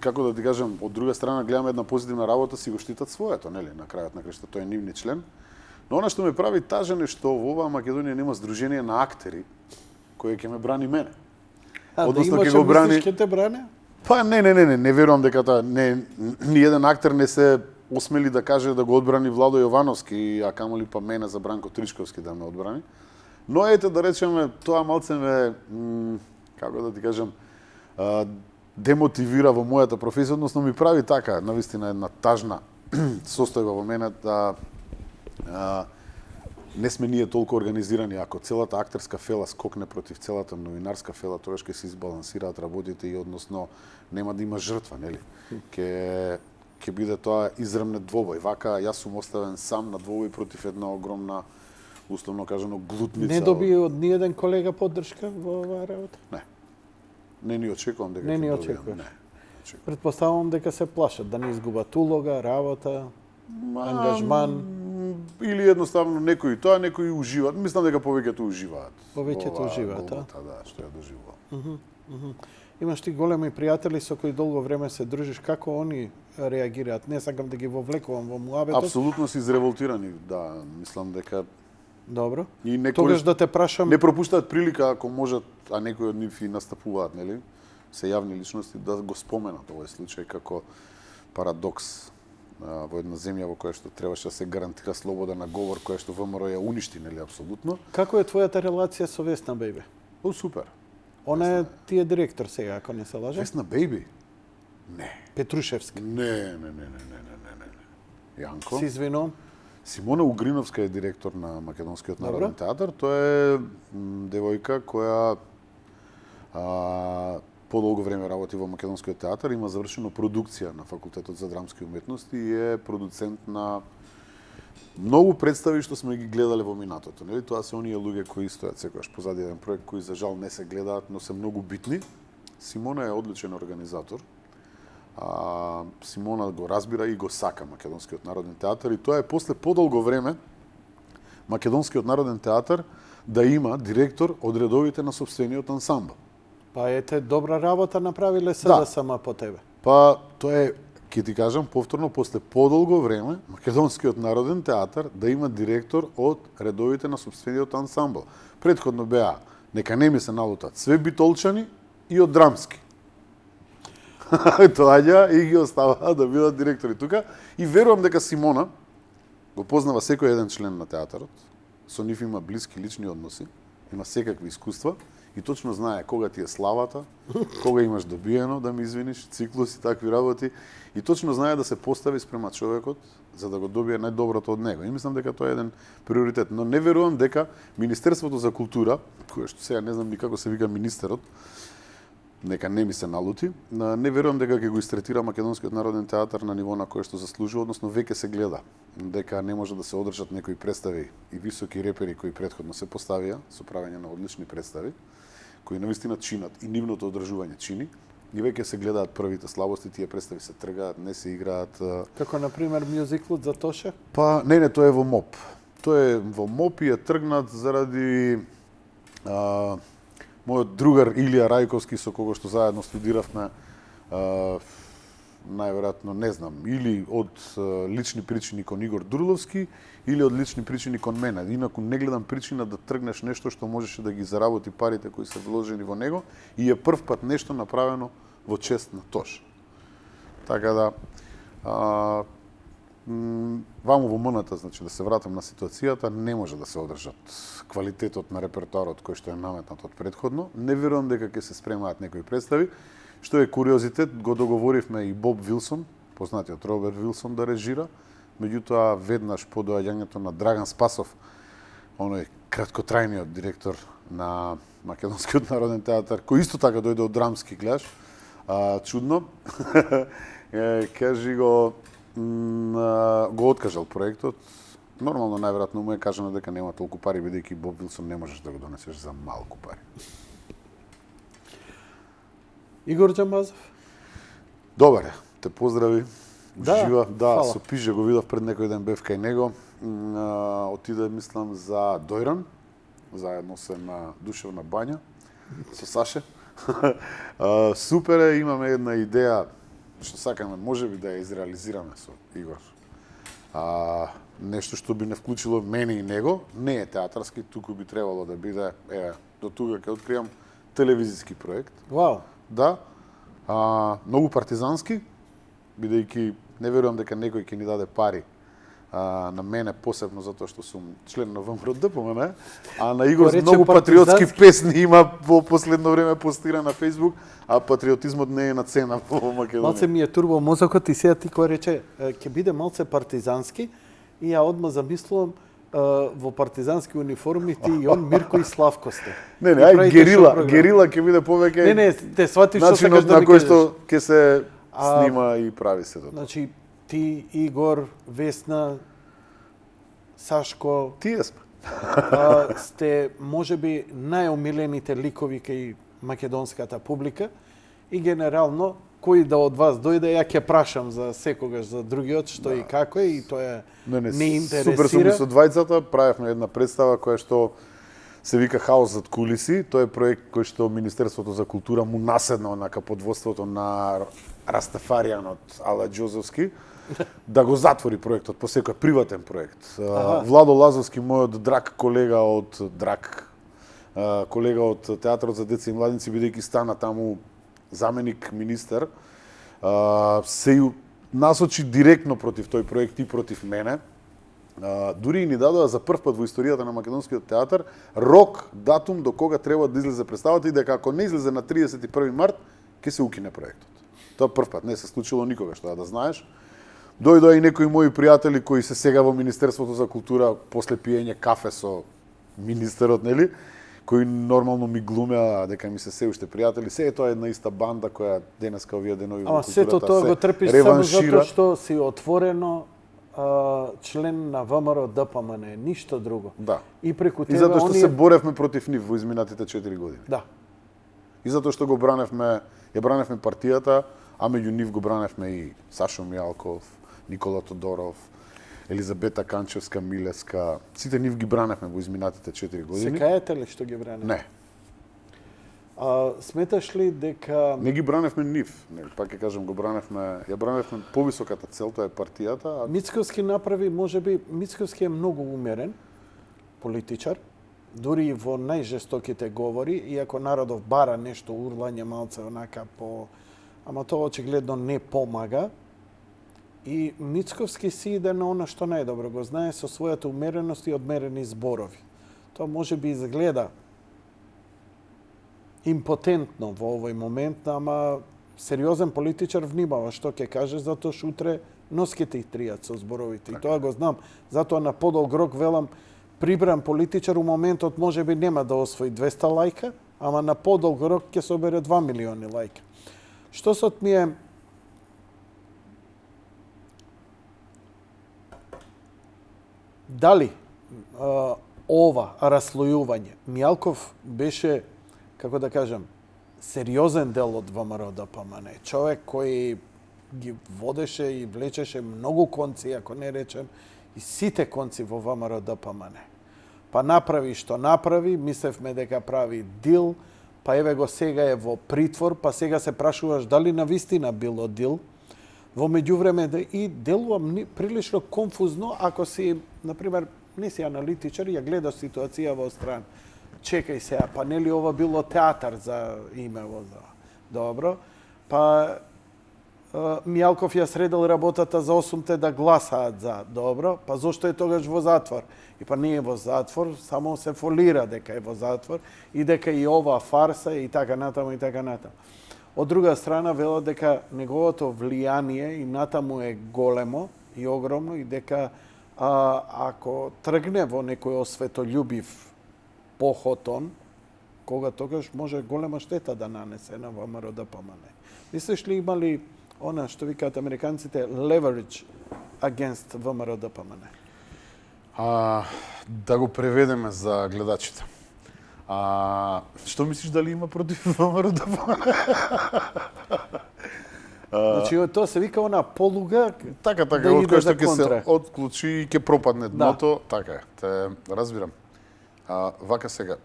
како да ти кажам, од друга страна гледам една позитивна работа, си го штитат своето, нели, на крајот на крајшта, тој е нивни член. Но она што ме прави тажен е што во оваа Македонија нема здружение на актери кој ќе ме брани мене. Односно ќе го брани. Ќе те бране? Па не верувам дека тоа ни еден актер не се осмели да каже да го одбрани Владо Јовановски, а камоли па мене за Бранко Тричковски да ме одбрани. Но ете да речеме, тоа малце ме, како да ти кажам, демотивира во мојата професија, односно ми прави така, навистина една тажна состојба во мене да не сме ние толку организирани. Ако целата актерска фела скокне против целата новинарска фела, тогаш ќе се избалансираат работите и односно нема да има жртва, нели? Ќе биде тоа изремне двобој. Вака јас сум оставен сам на двобој против една огромна, условно кажано, глутница. Не доби од ниеден колега поддршка во оваа работа? Не. Не ни очекувам дека Не ни ќе добијам. очекуваш. Не. Предпоставувам дека се плашат да не изгубат улога, работа, ангажман. Или едноставно некои уживаат. Мислам дека повеќето уживаат. Повеќето уживаат, да, што ја доживувам. Имаш ти големи пријатели со кои долго време се дружиш, како они реагираат? Не сакам да ги вовлекувам во муабетот. Апсолутно си изреволтирани, да, мислам дека Добро. и Тогаш да те прашам, не пропуштаат прилика ако можат, а некои од нив и настапуваат, нели? Се јавни личности да го споменат овој случај како парадокс во една земја во која што требаше да се гарантира слобода на говор, која што ВМРО ја уништи, нели, апсолутно. како е твојата релација со Весна Бејбе? Супер. Она ти е директор сега, ако не се лаже? Весна Бејби? Не. Петрушевска. Не. Јанко. Си извинувам. Симона Угриновска е директор на Македонскиот Добро. народен театар. Тоа е девојка која подолго време работи во Македонскиот театар, има завршено продукција на Факултетот за драмски уметности и е продуцент на многу представи што сме ги гледале во минатото. Нели? Тоа се оние луѓе кои стојат секогаш позади еден проект, кои за жал не се гледаат, но се многу битни. Симона е одличен организатор. Симона го разбира и го сака Македонскиот народен театар и тоа е после подолго време Македонскиот народен театар да има директор од редовите на сопствениот ансамбл. Па ете, добра работа направиле СДСМ по тебе. Па тоа е, ќе ти кажам повторно, после подолго време Македонскиот народен театар да има директор од редовите на сопствениот ансамбл. Претходно беа, нека не ми се налутат, све битолчани и од драмски. Доаѓа и ги оставаа да бидат директори тука. И верувам дека Симона го познава секој еден член на театарот. Со нив има блиски лични односи, има секакви искуства и точно знае кога ти е славата, кога имаш добиено, да ми извиниш, циклус и такви работи, и точно знае да се постави спрема човекот за да го добие најдоброто од него. И мислам дека тоа е еден приоритет. Но не верувам дека Министерството за култура, кое што сега не знам ни како се вика министерот, нека не ми се налути, не верувам дека ќе го истретира Македонскиот народен театар на ниво на кое што заслужува, односно веќе се гледа дека не може да се одржат некои представи и високи репери кои претходно се поставија со правење на одлични представи, кои навистина чинат и нивното одржување чини. И веќе се гледаат првите слабости, тие представи се тргаат, не се играат. Како на пример мюзиклот за Тоша? Па не, тоа е во МОП. Тоа е во МОП и е тргнат заради мојот другар Илија Рајковски, со кого што заедно студиравме, најверојатно не знам, или од лични причини кон Игор Дурловски, или од лични причини кон мене. Инаку не гледам причина да тргнеш нешто што можеше да ги заработи парите кои се вложени во него и е прв пат нешто направено во чест на Тош. Така да, ваму во МНТ, значи да се вратам на ситуацијата, не може да се одржат квалитетот на репертоарот кој што е наметнат од претходно. Не верувам дека ќе се спремаат некои представи. Што е куриозитет, го договоривме и Боб Вилсон, познатиот Роберт Вилсон да режира, меѓутоа веднаш по доаѓањето на Драган Спасов, оној краткотрајниот директор на Македонскиот народен театар, кој исто така дојде од драмски, гледаш, чудно, кажи го откажал проектот. Нормално, најверојатно му е кажано дека нема толку пари, бидејќи Боб Вилсон не можеш да го донесеш за малку пари. Игор Џамбазов? Добар е, те поздрави. Да, да, со пиже го видов пред некој ден, бев кај него. Отиде, мислам, за Дојран, заедно се на душевна бања со Саше. Супер е, имаме една идеја што сакаме, можеби да ја изреализираме со Игор. Нешто што би не вклучило мене и него, не е театарски, туку би требало да биде, до тука ќе откријам телевизиски проект. Вау. Да, многу партизански, бидејќи не верувам дека некој ќе ни даде пари на мене посебно затоа што сум член на ВМРО-ДПМН, а на Игор многу патриотски песни има во последно време постира на Facebook, а патриотизмот не е на цена во Македонија. Малце ми е турбо мозокот и сега ти кој рече ќе биде малце партизански и ја одма замислувам во партизански униформи ти и он Мирко и Славко сте. Не, герила ќе биде повеќе. Не, те сватиш што сакаш да ми кажеш. На кој што ќе се снима и прави се тоа. Значи ти, Игор, Весна, Сашко, тие сме. сте можеби најомилените ликови кај македонската публика и генерално кој да од вас дојде, ја ќе прашам за секогаш за другиот што и како е и тоа не интересира. Супер сум со двајцата, правевме една представа која што се вика Хаос зад кулиси. Тоа е проект кој што Министерството за култура му наседна онака под водството на Растафаријанот Ала Џозовски да го затвори проектот по секој приватен проект. Владо Лазовски, мојот драг колега од Театарот за деца и младинци, бидејќи стана таму заменик министер, се насочи директно против тој проект и против мене. Дури и ни дадоа за прв пат во историјата на Македонскиот театар рок, датум до кога треба да излезе представата и дека ако не излезе на 31 март, ќе се укине проектот. Тоа прв пат, не се случило никогаш, тоа да знаеш. Дојдоа и некои мои пријатели кои се сега во Министерството за култура после пиење кафе со министерот, нели? Кои нормално ми глумеа дека ми се уште пријатели. Се е тоа една иста банда која денеска овие денови во културата се реваншира. Ама сето тоа го трпиш само затоа што си отворено член на ВМРО-ДПМН, ништо друго. Да. И преку тебе и затоа што се боревме против нив во изминатите 4 години. Да. И затоа што ја браневме партијата, а меѓу нив го браневме и Сашо Мијалков, Никола Тодоров, Елизабета Канчевска, Милеска, сите нив ги браневме во изминатите 4 години. Се каете ли што ги браневме? Не. Сметаш ли дека... Не ги браневме нив, пак ќе кажем, ја браневме повисоката цел, тоа е партијата. Мицковски направи, можеби, Мицковски е многу умерен политичар, дури и во најжестоките говори, иако народов бара нешто урлање малце онака по... Ама тоа очигледно не помага. И Мицковски си иде на она што најдобро го знае со својата умереност и одмерени зборови. Тоа може би изгледа импотентно во овој момент, ама сериозен политичар внимава што ќе каже, затоа што утре носките их тријат со зборовите. И тоа го знам. Затоа на подолг рок велам, прибран политичар у моментот можеби нема да освои 200 лајка, ама на подолг рок ќе собере 2 милиони лајка. Што сот ми е дали ова раслојување, Мијалков беше, како да кажам, сериозен дел од ВМРО-ДПМН. Човек кој ги водеше и влечеше многу конци, ако не речем, и сите конци во ВМРО-ДПМН. Па направи што направи, мислевме дека прави дил, па еве го сега е во притвор, па сега се прашуваш дали навистина било дил. Во меѓувреме и делува прилично конфузно ако си, например, не си аналитичар и ја гледаш ситуација во страна. Чекај сега, па нели ова било театар за имево за добро, па Мијалков ја средил работата за 8-те да гласаат за добро, па зошто е тогаш во затвор? И па не е во затвор, само се фолира дека е во затвор и дека и ова фарса и така натаму и така натаму. Од друга страна велат дека неговото влијание и натаму е големо и огромно и дека ако тргне во некој осветољубив похотон, кога тогаш може голема штета да нанесе на ВМРО-ДПМН. Мислиш ли имали она што викаат американците leverage against ВМРО-ДПМН? Да го преведеме за гледачите. Што мислиш дали има против ВМРО-ДПМН? Значи тоа се вика она полуга, така, да од иде кој што за ќе се контра. отклучи и ќе пропадне дното, така е. Те разбирам. Вака сега,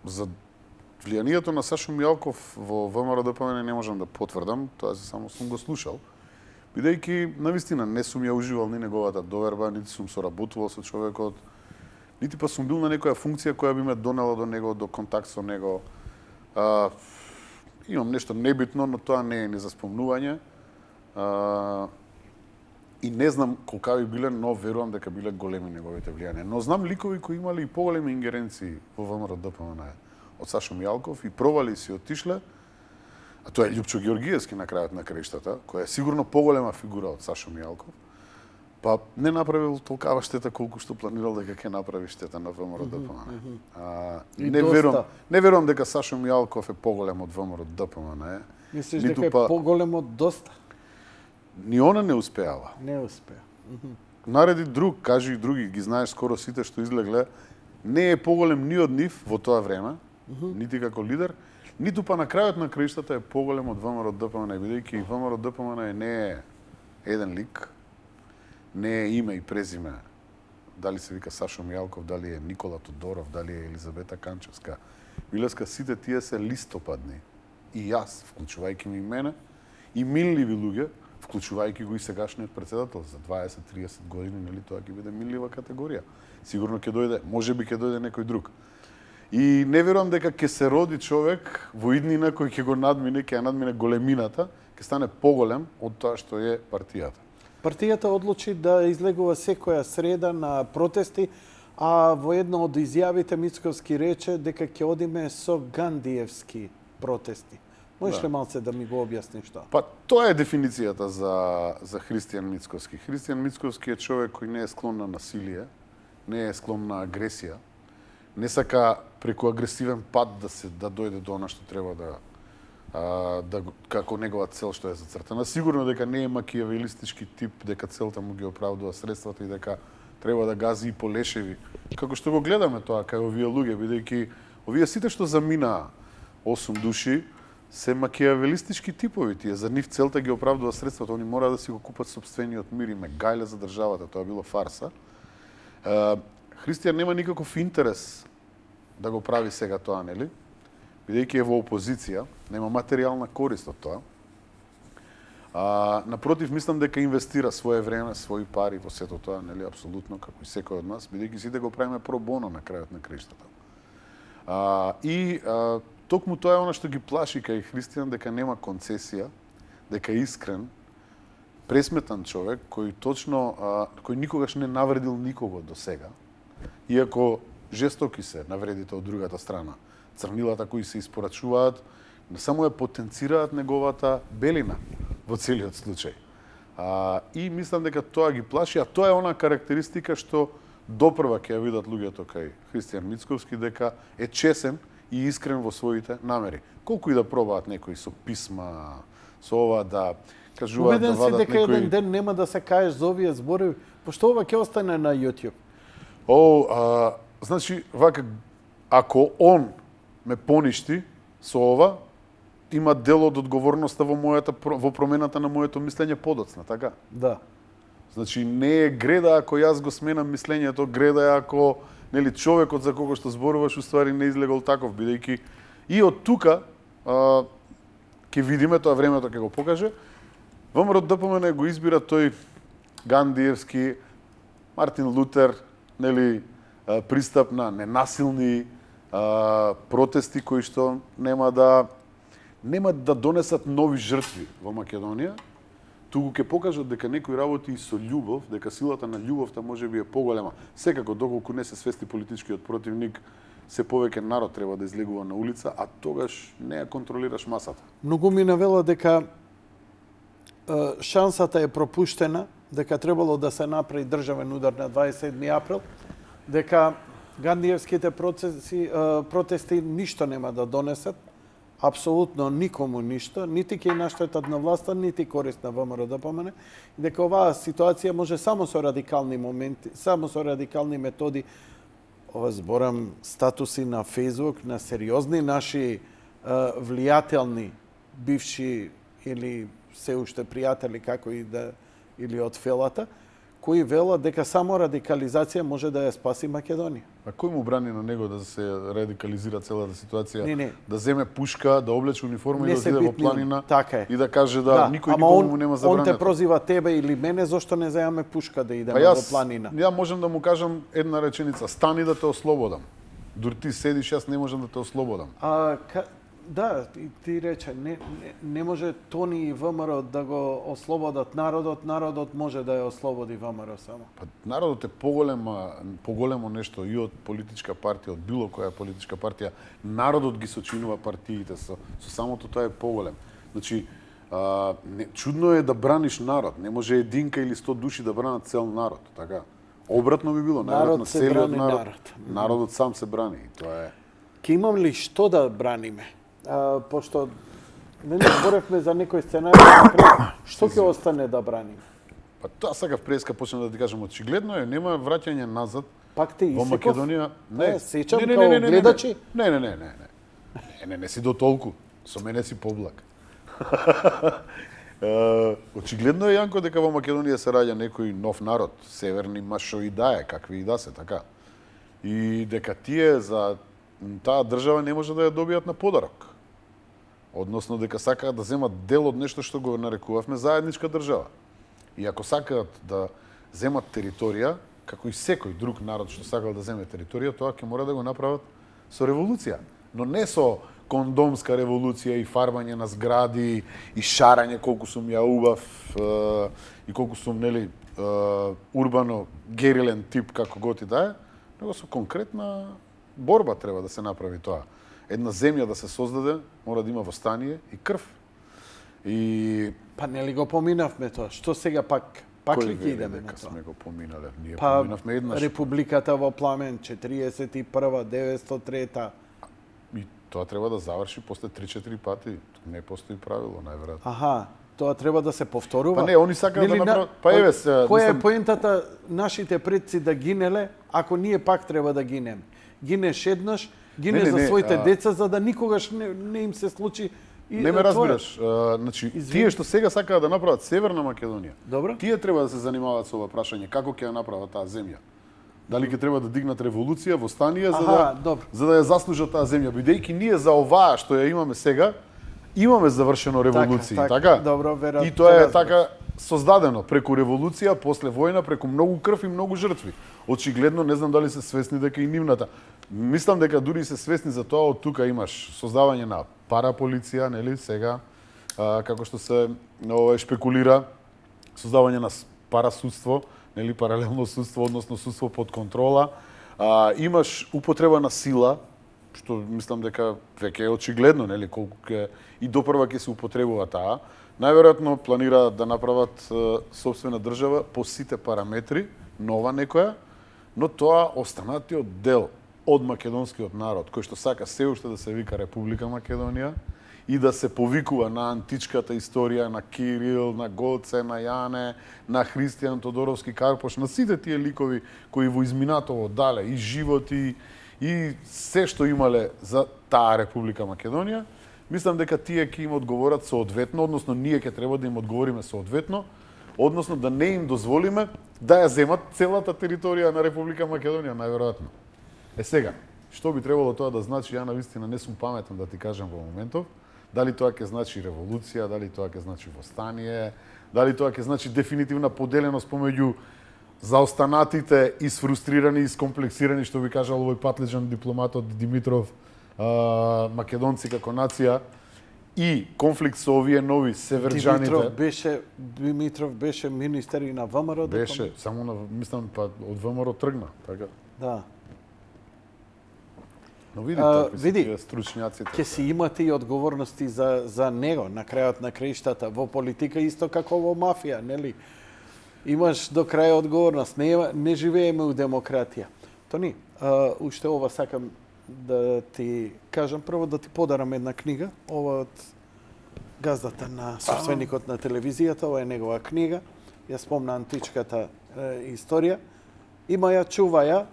за влијанието на Сашо Мијалков во ВМРО-ДПМН не можам да потврдам, тоа само сум го слушал. Бидејќи, навистина, не сум ја уживал ни неговата доверба, нити сум соработувал со човекот, нити па сум бил на некоја функција која би ме донела до него, до контакт со него. Имам нешто небитно, но тоа не е ни за спомнување. И не знам колка би биле, но верувам дека биле големи неговите влијанија. Но знам ликови кои имали и поголеми ингеренции во ВМРО-ДПМН од Сашо Мијалков и провали си отишле. А тоа е Љупчо Георгиевски на крајот на краиштата, која е сигурно поголема фигура од Сашо Мијалков. Па не направил толкава штета колку што планирал дека ќе направи штета на ВМРО-ДПМН. Не верувам дека Сашо Мијалков е поголем од ВМРО-ДПМН. Мислиш дека е поголем од доста? Ни она не успеала. Не успеа. Нареди друг, кажи и други, ги знаеш скоро сите што излегле, не е поголем ни од нив во тоа време, нити како лидер, ниту па на крајот на краиштата е поголем од ВМРО-ДПМН, бидејќи ВМРО-ДПМН не е еден лик, не е име и презиме, дали се вика Сашо Мијалков, дали е Никола Тодоров, дали е Елизабета Канчевска. Милеска, сите тие се листопадни. И јас, вклучувајќи ми мене, и милливи луѓе, вклучувајќи го и сегашниот председател за 20-30 години, нели тоа ќе биде миллива категорија. Сигурно ќе дојде, можеби ќе дојде некој друг. И не верувам дека ќе се роди човек во иднина кој ќе го надмине, ќе надмине големината, ќе стане поголем од тоа што е партијата. Партијата одлучи да излегува секоја среда на протести, а во една од изјавите Мицковски рече дека ќе одиме со гандиевски протести. Можеш ли малце да ми го објасниш тоа? Па тоа е дефиницијата за Христијан Мицковски. Христијан Мицковски е човек кој не е склон на насилие, не е склон на агресија, не сака преку агресивен пат да дојде до она што треба како негова цел што е зацртана. Сигурно дека не е макијавелистички тип, дека целта му ги оправдува средствата и дека треба да гази и по лешеви. Како што го гледаме тоа кај овие луѓе, бидејќи овие сите што заминаа 8 души се макијавелистички типови, тие за нив целта ги оправдува средствата, они мора да си го купат сопствениот мир и мегајле за државата, тоа било фарса. Христијан нема никаков интерес да го прави сега тоа, нели? Бидејќи е во опозиција, нема материјална корист од тоа. Напротив, мислам дека инвестира свое време, своји пари во сето тоа, нели, апсолутно, како и секој од нас, бидејќи сите го правиме про боно на крајот на краиштата. Токму тоа е она што ги плаши кај Христијан, дека нема концесија, дека е искрен, пресметан човек, кој точно, кој никогаш не навредил никого до сега, иако жестоки се навредите од другата страна. црнилата кои се испорачуваат, само ја потенцираат неговата белина во целиот случај. И мислам дека тоа ги плаши, а тоа е она карактеристика што допрва ќе ја видат луѓето кај Христијан Мицковски, дека е чесен и искрен во своите намери. Колку и да пробаат некои со писма, со ова да кажуваат, Убеден да си вадат дека некои... еден ден нема да се каеш за овие зборови, пошто ова ќе остане на YouTube. Значи, вака, ако он ме поништи со ова, има дел од одговорноста во промената на моето мислење подоцна, така? Да. Значи, не е греда ако јас го сменам мислењето, греда е ако човекот за кого што зборуваш уствари не излегол таков, бидејќи и од тука ќе видиме, тоа времето ќе го покаже. ВМРО ДПМН го избира тој Гандиевски, Мартин Лутер, пристап на ненасилни протести кои што нема да донесат нови жртви во Македонија, туку ќе покажат дека некои работи и со љубов, дека силата на љубовта можеби е поголема. Секако, доколку не се свести политичкиот противник, се повеќе народ треба да излегува на улица, а тогаш не ја контролираш масата. Многу ми навела дека шансата е пропуштена, дека требало да се направи државен удар на 27 април, дека Гандиевските протести ништо нема да донесат, апсолутно никому ништо, нити ќе наштетат на власта, нити корист на ВМРО ДПМН, дека оваа ситуација може само со радикални моменти, само со радикални методи, ова зборам статуси на Фейсбук, на сериозни наши влијателни бивши или се уште пријатели како и да или од фелата, кои велат дека само радикализација може да ја спаси Македонија. А кој му брани на него да се радикализира целата ситуација? Не. Да земе пушка, да облече униформа и да отиде во планина така и да каже да никој ама никому му нема забрането. Он те прозива тебе или мене, зошто не земеме пушка да идеме во планина? Ја можам да му кажам една реченица, стани да те ослободам. Дури ти седиш, јас не можам да те ослободам. Да, ти рече, не може Тони и ВМРО да го ослободат народот, народот може да ја ослободи ВМРО само. Па народот е поголемо нешто и од политичка партија, од било која политичка партија. Народот ги сочинува партиите со самото тоа е поголем. Значи, чудно е да браниш народ, не може единка или 100 души да бранат цел народ, така? Обратно би било, народ се брани народ. Народот сам се брани, тоа е. Ке имам ли што да браниме? Пошто не зборевме за некој сценарij, што ќе остане да браниме? Па тоа сакав преска почнем да ти кажам, очигледно е, нема враќање назад. Пак те во Македонија. Не, сеќам као гледачи. Не си до толку. Со мене си поблаг. Очигледно е, Јанко, дека во Македонија се раѓа некој нов народ, северни машоидае, какви и да се, така. И дека тие за таа држава не може да ја добијат на подарок. Односно дека сакаат да земат дел од нешто што го нарекувавме заедничка држава. И ако сакаат да земат територија, како и секој друг народ што сакал да земе територија, тоа ќе мора да го направат со револуција. Но не со кондомска револуција и фарбање на згради и шарање колку сум ја убав и колку сум урбано герилен тип како готи да е, него со конкретна борба треба да се направи тоа. Една земја да се создаде, мора да има востание и крв. И па нели го поминавме тоа? Што сега пак ли ќе идеме на тоа? Сме го поминале, ние поминавме еднаш. Републиката во пламен 41-та, 903-та. И тоа треба да заврши после 3-4 пати. Не постои правило, најверојатно. Аха, тоа треба да се повторува. Па не, они сакаат да направат. Па еве се. Која е поентата нашите предци да гинеле, ако ние пак треба да гинеме? Гинеш еднаш, за своите деца, за да никогаш не им се случи. Не ме разбираш. Значи, тие што сега сакаат да направат Северна Македонија, добро, тие треба да се занимаваат со ова прашање, како ќе ја направат таа земја. Дали ќе треба да дигнат револуција, восстание за да ја заслужат таа земја, бидејќи ние за оваа што ја имаме сега, имаме завршено револуција, така? Добро, веројатно. И тоа е така создадено преку револуција, после војна, преку многу крв и многу жртви. Очигледно не знам дали се свесни дека и нивната. Мислам дека дури се свесни за тоа, од тука имаш создавање на параполиција, нели, сега, како што се шпекулира, создавање на парасудство, нели, паралелно судство, односно судство под контрола. Имаш употреба на сила, што мислам дека веќе е очигледно, нели, колку ќе и допрва ќе се употребува таа. Најверојатно планираат да направат сопствена држава по сите параметри, нова некоја, но тоа останатиот дел од македонскиот народ, кој што сака се уште да се вика Република Македонија и да се повикува на античката историја, на Кирил, на Гоце, на Јане, на Христијан Тодоровски Карпош, на сите тие ликови кои во изминатово дале и животи и се што имале за таа Република Македонија, мислам дека тие ќе им одговорат соодветно, односно ние ќе треба да им одговориме соодветно, односно да не им дозволиме да ја земат целата територија на Република Македонија, најверојатно. Сега, што би требало тоа да значи, ја навистина не сум паметен да ти кажам во моментов, дали тоа ќе значи револуција, дали тоа ќе значи востание, дали тоа ќе значи дефинитивна поделеност помеѓу заостанатите, isfrusтрирани, искомплексирани, што би кажал овој патличен дипломатот Димитров, македонци како нација, и конфликт со овие нови северџаните. Димитров беше министер и на ВМРО. Беше, само на, мислам, па од ВМРО тргна, така. Да. Но види стручњаците. Ќе си имате и одговорности за него, на крајот на краиштата. Во политика исто како во мафија, нели? Имаш до крај одговорност. Не живееме у демократија. Тони, уште ова сакам да ти кажам, прво да ти подарам една книга, ова од газдата на собственикот на телевизијата, ова е негова книга, ја спомна античката историја, има ја, чува ја.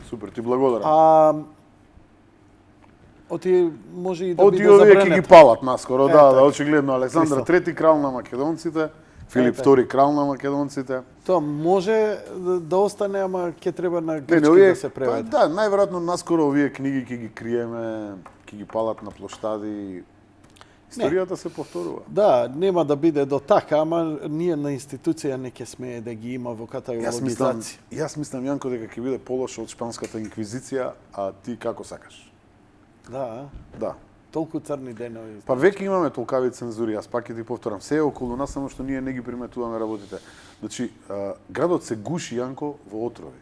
Супер, ти благодарам. Оти може и да биде овие забрането. ќе ги палат наскоро, да, очигледно Александар III крал на македонците, Филип II крал на македонците. Тоа може да остане, ама ќе треба на грчки да се преведе. Да, најверојатно наскоро овие книги ќе ги криеме, ќе ги палат на плоштади. Историјата се повторува. Да, нема да биде до така, ама ние на институција не ќе смее да ги има во каталогизација. Јас мислам, Јанко, дека ќе биде полошо од шпанската инквизиција, а ти како сакаш? Да. Да. Толку црни денови. Па веќе имаме толкави цензури, јас пак ќе ти повторам. Се е околу нас, само што ние не ги приметуваме работите. Значи, градот се гуши, Јанко, во отрови.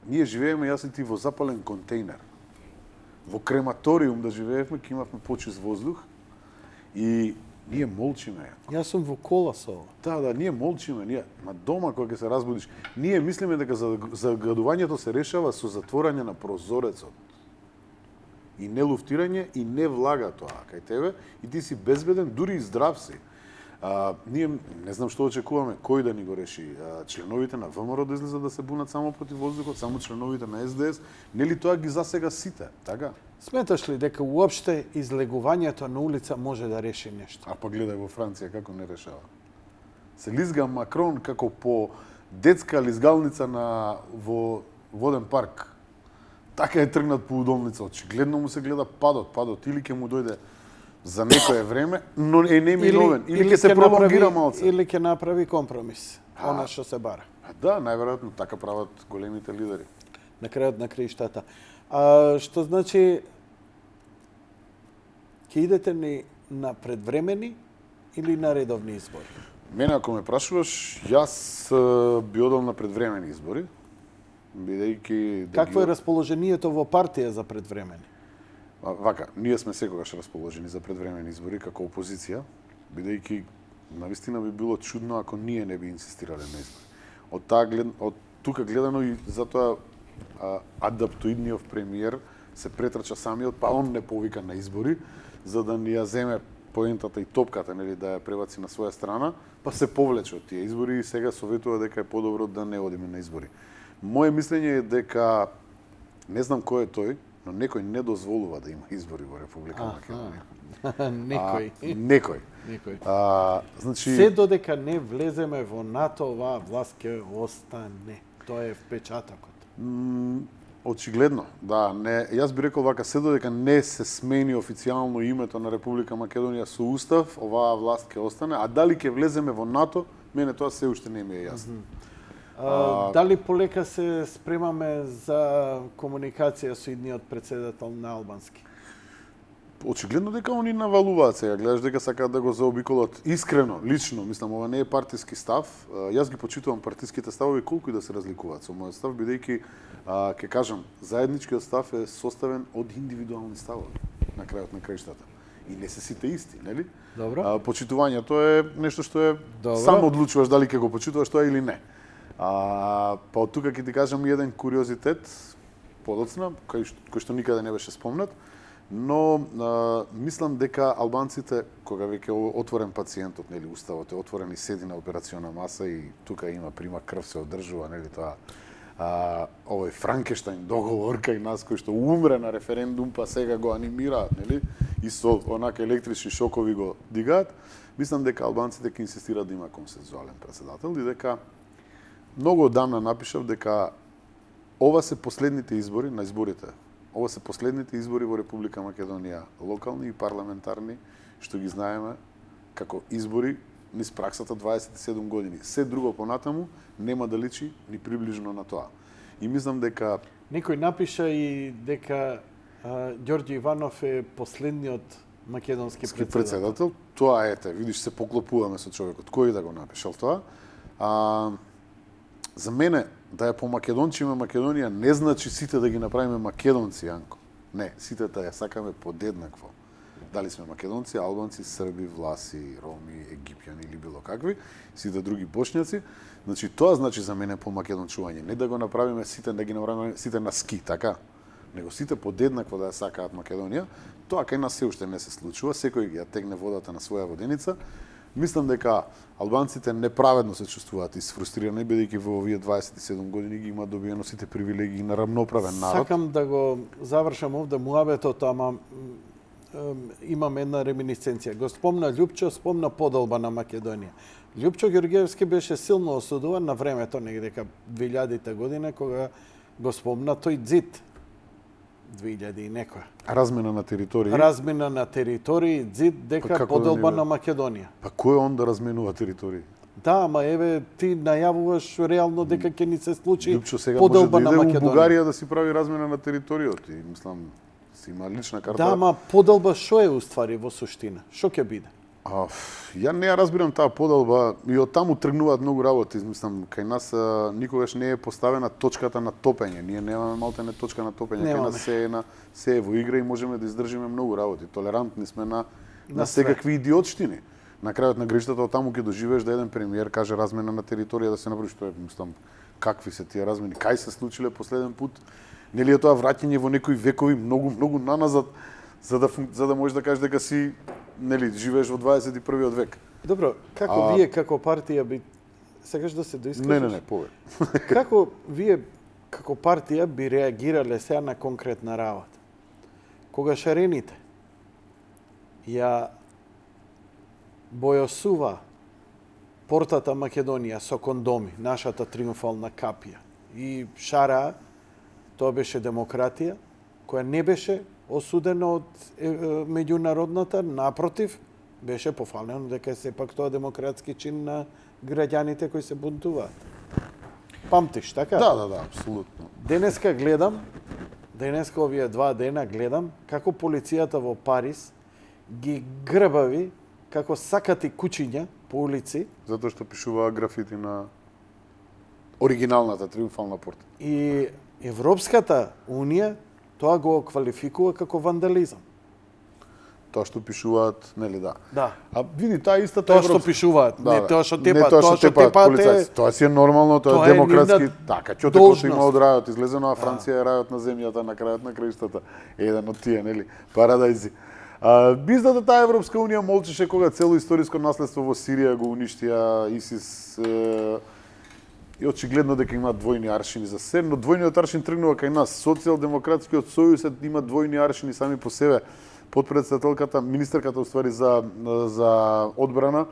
Ние живееме, јас и ти, во запален контейнер. Во крематориум да живеевме, ќе имавме почист воздух и ние молчиме. Јас сум во кола со ова. Да, ние молчиме, ние на дома кога ќе се разбудиш, ние мислиме дека загадувањето се решава со затворање на прозорецот. И не луфтирање и не влага тоа кај тебе и ти си безбеден, дури и здрав си. Ние не знам што очекуваме, кој да ни го реши. Членовите на ВМРО да излезат да се бунат само против воздухот, само членовите на СДС, нели тоа ги засега сите, така? Сметаш ли дека уопште излегувањето на улица може да реши нешто? А па гледај во Франција како не решава. Се лизга Макрон како по детска лизгалница во воден парк. Така е тргнат по удолница. Очигледно му се гледа падот или ќе му дојде за некое време, но е неминовен. Или ќе се пролонгира малце. Или ќе направи компромис. Она што се бара. Да, најверојатно така прават големите лидери. На крајот на краиштата. Што значи, ќе идете ли на предвремени или на редовни избори? Мене, ако ме прашуваш, јас би одел на предвремени избори, бидејќи... Какво е расположението во партија за предвремени? Вака, ние сме секогаш расположени за предвремени избори како опозиција, бидејќи навистина би било чудно ако ние не би инсистирале на избори. Од тука гледано и затоа адаптоидниот премиер се претрча самиот, па он не повика на избори, за да ни ја земе поентата и топката, нели, да ја пребаци на своја страна, па се повлече од тие избори и сега советува дека е подобро да не одиме на избори. Моje мислење е дека, не знам кој е тој, но некој не дозволува да има избори во Република Македонија. Некој. Значи... Се додека не влеземе во НАТО, оваа власт ќе остане. Тоа е впечатокот. Очигледно, да. Јас би рекол вака, се додека не се смени официјално името на Република Македонија со устав, оваа власт ќе остане, а дали ќе влеземе во НАТО, мене тоа се уште не ми е јасно. Дали полека се спремаме за комуникација со идниот председател на албански? очигледно дека они навалуваат сега, гледаш дека сакаат да го заобиколат. Искрено, лично, мислам, ова не е партиски став. Јас ги почитувам партиските ставови колку и да се разликуваат со мојот став, бидејќи ќе кажам, заедничкиот став е составен од индивидуални ставови на крајот на краиштата. И не се сите исти, нели? Добро. Почитувањето е нешто што е Добро. само одлучуваш дали ќе го почитуваш тоа или не. Па од тука ќе ти кажам еден куриозитет подоцна, кој што никаде не беше спомнат, но мислам дека албанците, кога веќе отворен пациентот, нели, уставот е отворен и седи на операциона маса и тука има прима крв, се одржува, нели, тоа овој Франкенштајн договор кај нас кој што умре на референдум, па сега го анимираат, нели? И со онака електрични шокови го дигаат. Мислам дека албанците ќе инсистираат да има консензуален претседател и дека многу одамна напишав дека ова се последните избори на изборите. Ова се последните избори во Република Македонија, локални и парламентарни, што ги знаеме како избори низ праксата 27 години. Се друго понатаму нема да личи ни приближно на тоа. И мислам дека Некој напиша и дека Ѓорѓе Иванов е последниот македонски председател. Тоа ете, видиш, се поклопуваме со човекот. Кој да го напишал тоа? За мене, да е по македончиме Македонија, не значи сите да ги направиме македонци, Јанко. Не, сите да ја сакаме подеднакво. Дали сме македонци, албанци, срби, власи, роми, египјани или било какви, сите други бошњаци. Значи, тоа значи за мене по македончување. Не да го направиме сите, да ги направиме сите на ски, така? Него сите подеднакво да ја сакаат Македонија. Тоа кај нас се уште не се случува, секој ги ја тегне водата на своја воденица. Мислам дека албанците неправедно се чувствуваат исфрустрирани, бидејќи во овие 27 години ги има добиено сите привилегии на рамноправен народ. Сакам да го завршам овде муабетот, ама имам една реминисценција. Го спомна Љупчо, спомна подолба на Македонија. Љупчо Ѓорѓевски беше силно осудуван на времето, негде дека 2000-та година, кога го спомна тој ѕид. 2000 и некоја. Размена на територии. Размена на територии, ѕид дека подолба на Македонија. Па кој он да разменува територии? Да, ама еве ти најавуваш реално дека ќе ни се случи Љупчо сега подолба може на да иде Македонија. у Бугарија да си прави размена на територијот и мислам си има лична карта. Да, ама подолба што е уствари во суштина? Што ќе биде? Ја не ја разбирам таа подолба и од таму тргнуваат многу работи. Мислам, кај нас никогаш не е поставена точката на топење. Ние немаме малтене точка на топење. Кај нас се е во игра и можеме да издржиме многу работи. Толерантни сме на секакви идиотштини. На крајот на грижтата од таму ќе доживееш да еден премиер каже размена на територија да се направи, што е, мислам, какви се тие размени, кај се случиле последен пат. Нели е тоа враќање во некои векови многу наназад за да можеш да кажеш дека си, нели, живееш во 21 век. Добро, како вие како партија би сакаш да се доискажеш? Не, повеќе. Како вие како партија би реагирале сега на конкретна работа? Кога шарените ја бојосува портата Македонија со кондоми, нашата триумфална капија, и шара, тоа беше демократија, која не беше осудена од меѓународната, напротив, беше пофалено дека сепак тоа демократски чин на граѓаните кои се бунтуваат. Памтиш, така? Да, апсолутно. Денеска овие 2 дена гледам како полицијата во Париз ги грбави како сакати кучиња по улици. Затоа што пишуваа графити на оригиналната триумфална порта. И Европската унија тоа го квалификува како вандализам. Тоа што пишуваат, нели да. Да. А види таа истата Тоа што пишуваат, не тоа што тепаат, тоа што тепаат полицајци. е... Тоа си е нормално, тоа е демократски. Така, ќе те има од рајот, излезено, а Франција е рајот на земјата на крајот на краиштата. Еден од тие, нели, парадајзи. Биздата таа Европска унија молчеше кога цело историско наследство во Сирија го уништија ИСИС и очигледно дека има двојни аршини за се, но двојниот аршин тргнува кај нас. Социјалдемократскиот сојуз има двојни аршини сами по себе. Подпредседателката, министерката уствари за одбрана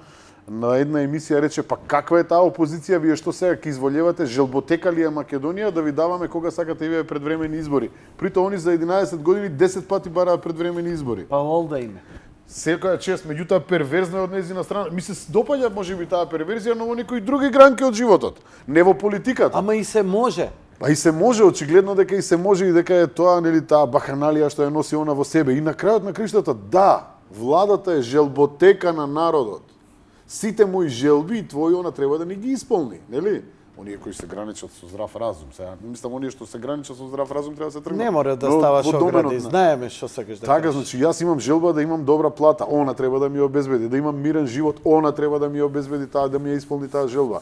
на една емисија рече, па каква е таа опозиција, вие што сега ќе изволевате, желботека ли е Македонија да ви даваме кога сакате и вие предвремени избори. Прито они за 11 години 10 пати бараат предвремени избори. Па волда име. Секоја чест, меѓутоа перверзна е од нејзина страна. Ми се допаѓа можеби таа перверзија, но во некои други гранки од животот, не во политиката. Ама и се може. Па и се може, очигледно дека и се може и дека е тоа, нели, таа баханалија што ја носи она во себе. И на крајот на криштата, да, владата е желботека на народот. Сите мои желби и твои она треба да ни ги исполни, нели? Оние кои се граничат со здрав разум. Сега мислам оние што се граничат со здрав разум треба да се тргнат. Не мора да ставаш огради, знаеме што сакаш да така, кажеш. значи јас имам желба да имам добра плата, она треба да ми обезбеди, да имам мирен живот, она треба да ми обезбеди таа, да ми ја исполни таа желба.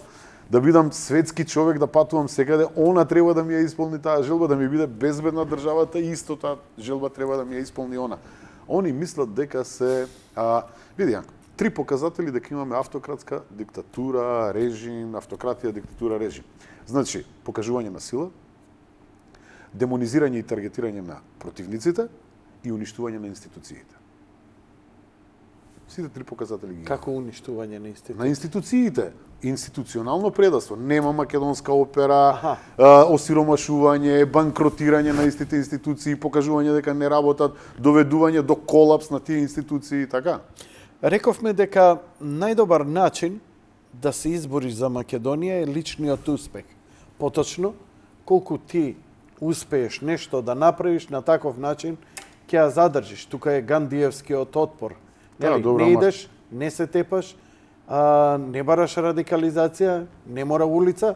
Да бидам светски човек, да патувам секаде, она треба да ми ја исполни таа желба, да ми биде безбедна државата, исто таа желба треба да ми ја исполни она. Они мислат дека се види Јанко, 3 показатели дека имаме автократска диктатура, режим, автократија, диктатура, режим. Значи, покажување на сила, демонизирање и таргетирање на противниците и уништување на институциите. Сите 3 показатели ги. Како уништување на институциите? На институциите, институционално предавство, нема македонска опера, осиромашување, банкротирање на истите институции, покажување дека не работат, доведување до колапс на тие институции и така. Рековме дека најдобар начин да се избориш за Македонија е личниот успех. Поточно, колку ти успееш нешто да направиш на таков начин, ќе ја задржиш. Тука е Гандиевскиот отпор. Да, добро, не идеш, не се тепаш, не бараш радикализација, не мора улица.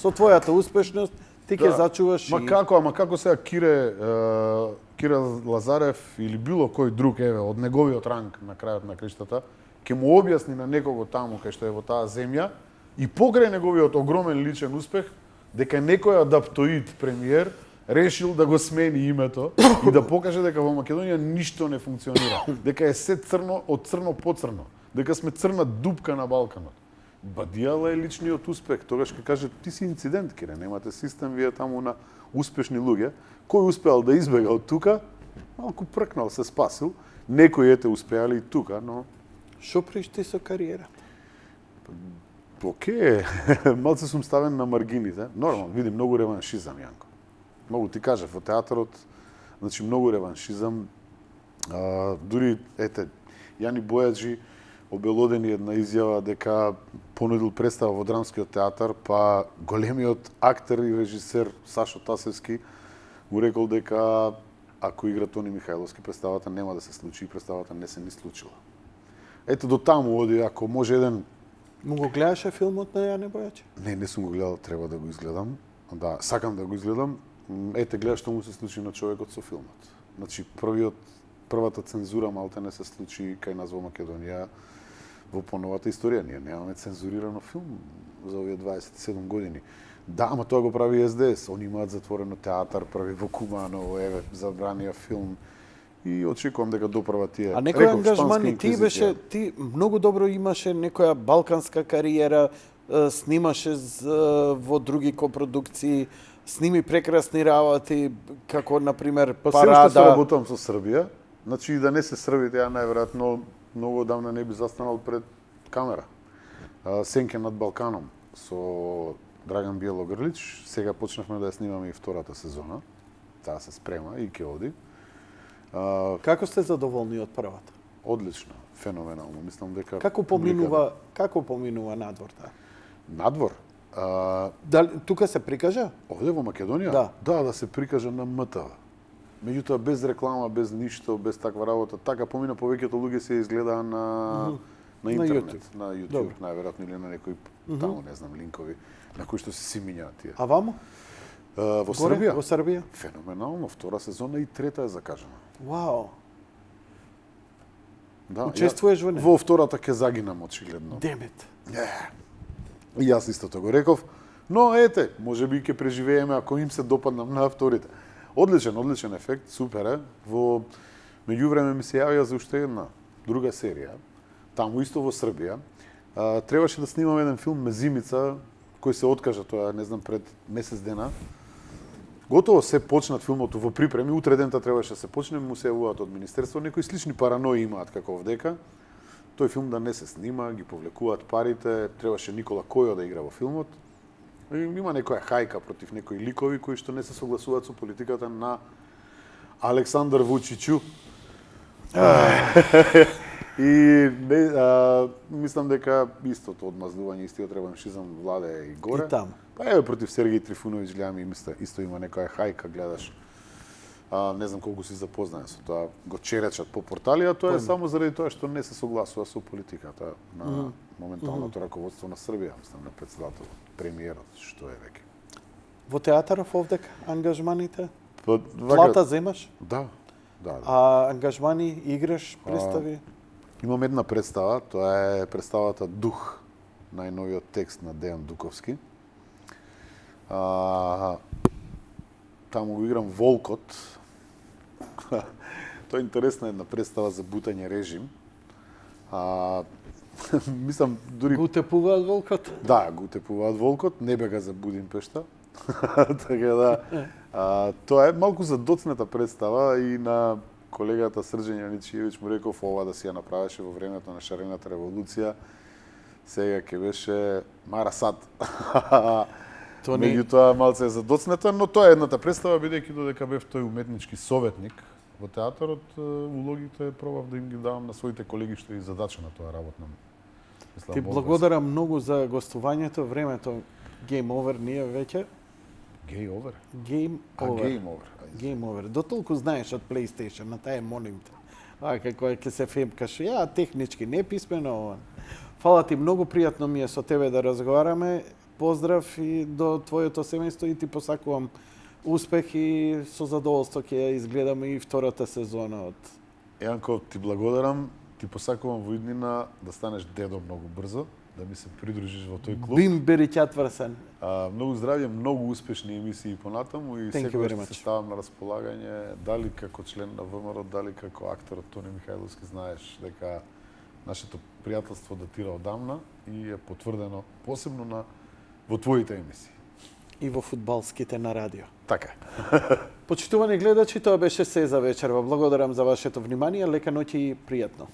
Со твојата успешност ти ќе зачуваш Ама како сега Кире Лазарев или било кој друг, еве, од неговиот ранг на крајот на криштата, ќе му објасни на некого таму кај што е во таа земја и покрај неговиот огромен личен успех, дека некој адаптоид премиер решил да го смени името и да покаже дека во Македонија ништо не функционира, дека е се црно од црно по црно, дека сме црна дупка на Балканот. Бадијала е личниот успех. Тогаш ќе каже, ти си инцидент, Кире, немате систем, вие таму на успешни луѓе. Кој успеал да избега од тука, малку пркнал, се спасил. Некои ете успеале и тука, но... Шо пришти со кариера? Океј, малце сум ставен на маргините. Нормално, види многу реваншизам, Јанко. Могу ти кажа, во театарот, значи многу реваншизам. Дури, ете, Јани Бојаджи обелодени една изјава дека понудил представа во Драмскиот театар, па големиот актер и режисер Сашо Тасевски му рекол дека ако игра Тони Михајловски, представата нема да се случи и представата не се ни случила. Ето до таму оди, ако може еден... Му го гледаше филмот на Јане Бојаджи? Не сум го гледал, треба да го изгледам. Да, сакам да го изгледам. Ете, гледа што му се случи на човекот со филмот. Значи, првата цензура малте не се случи кај нас во Македонија во поновата историја. Ние немаме цензурирано филм за овие 27 години. Да, ама тоа го прави СДС. Они имаат затворено театар, прави во Куманово, еве, забранија филм. И очекувам дека допрва тие. А некој ангажмани, ти многу добро имаше некоја балканска кариера, снимаше во други копродукции, сними прекрасни работи, како, например, Парада. Се уште работам со Србија. Значи, и да не се србите, ја најверојатно многу одамна не би застанал пред камера. Сенке над Балканом со Драган Биелогрлич. Сега почнавме да ја снимаме и втората сезона. Таа се спрема и ќе оди. Како сте задоволни од првата? Одлично, феноменално. Мислам дека Како поминува надвор таа? Надвор? Дали тука се прикажа? Овде во Македонија? Да. Да се прикажа на МТВ. Меѓутоа без реклама, без ништо, без таква работа, така помина повеќето луѓе се изгледаа на интернет, на YouTube, најверојатно или на некои таму, не знам, линкови на кои што се си мињаат тие. А вамо? Во Србија? Во Србија? Феноменално, втора сезона и трета е закажана. Вау. Да, учествуваш во неа? Во втората ќе загинам очигледно. Демет. И јас истото го реков, но ете, можеби ќе преживееме ако им се допаднам на вторите. Одличен ефект, супер е. Во меѓувреме ми се јавија за уште една друга серија, таму исто во Србија. Требаше да снимам еден филм Мезимица, кој се откажа тоа, не знам, пред месец дена. Готово се почнат филмото во припреми, утре дента требаше да се почне, му се јавуваат од министерство, некои слични паранои имаат како овдека. Тој филм да не се снима, ги повлекуваат парите, требаше Никола Којо да игра во филмот. И има некоја хајка против некои ликови кои што не се согласуваат со политиката на Александар Вучичу. И мислам дека истото одмаздување, истиот реваншизам владее и горе. И там. Па еве против Сергеј Трифуновиќ гледам и исто има некоја хајка, гледаш. Не знам колку си запознаен со тоа, го черечат по портали, а тоа е само заради тоа што не се согласува со политиката на моменталното раководство на Србија, мислам на председател, премиерот, што е веќе. Во театаров овдека ангажманите? Па, Плата земаш? Да. А ангажмани, играш, представи? Имам една представа, тоа е представата Дух, најновиот текст на Дејан Дуковски. Таму го играм Волкот. Тоа е интересна една представа за бутање режим. Мислам, дури... Го утепуваат волкот? Да, го утепуваат волкот, не бега за Будимпешта. Така да, тоа е малку задоцната представа и на колегата Срđan Јаничиевиќ му реков ова да си ја направеше во времето на шарената револуција. Сега ќе беше Мара Сад. Меѓутоа малце е задоцната, но тоа е едната представа, бидејќи додека бев тој уметнички советник во театарот, улогите пробав да им ги давам на своите колеги што е задача на тоа работно. Ти благодарам многу за гостувањето, времето Game Over ние веќе. Game Over? Game Over. Game Over. Game Over. Дотолку знаеш од PlayStation, на тај молим те. Како ќе се фемкаш, ја технички не писмено. Фала ти, многу пријатно ми е со тебе да разговараме. Поздрав и до твоето семејство и ти посакувам успех и со задоволство ќе ја изгледаме и втората сезона од... Јанко, ти благодарам. Ти посакувам во иднина да станеш дедо многу брзо, да ми се придружиш во тој клуб. Бим бериќат врсен. Многу здравје, многу успешни емисии понатаму и секогаш се ставам на располагање, дали како член на ВМРО, дали како актер од Тони Михајловски, знаеш дека нашето пријателство датира одамна и е потврдено посебно во твоите емисии. И во фудбалските на радио. Така. Почитувани гледачи, тоа беше се за вечерва. Благодарам за вашето внимание, лека ноќ и пријатно.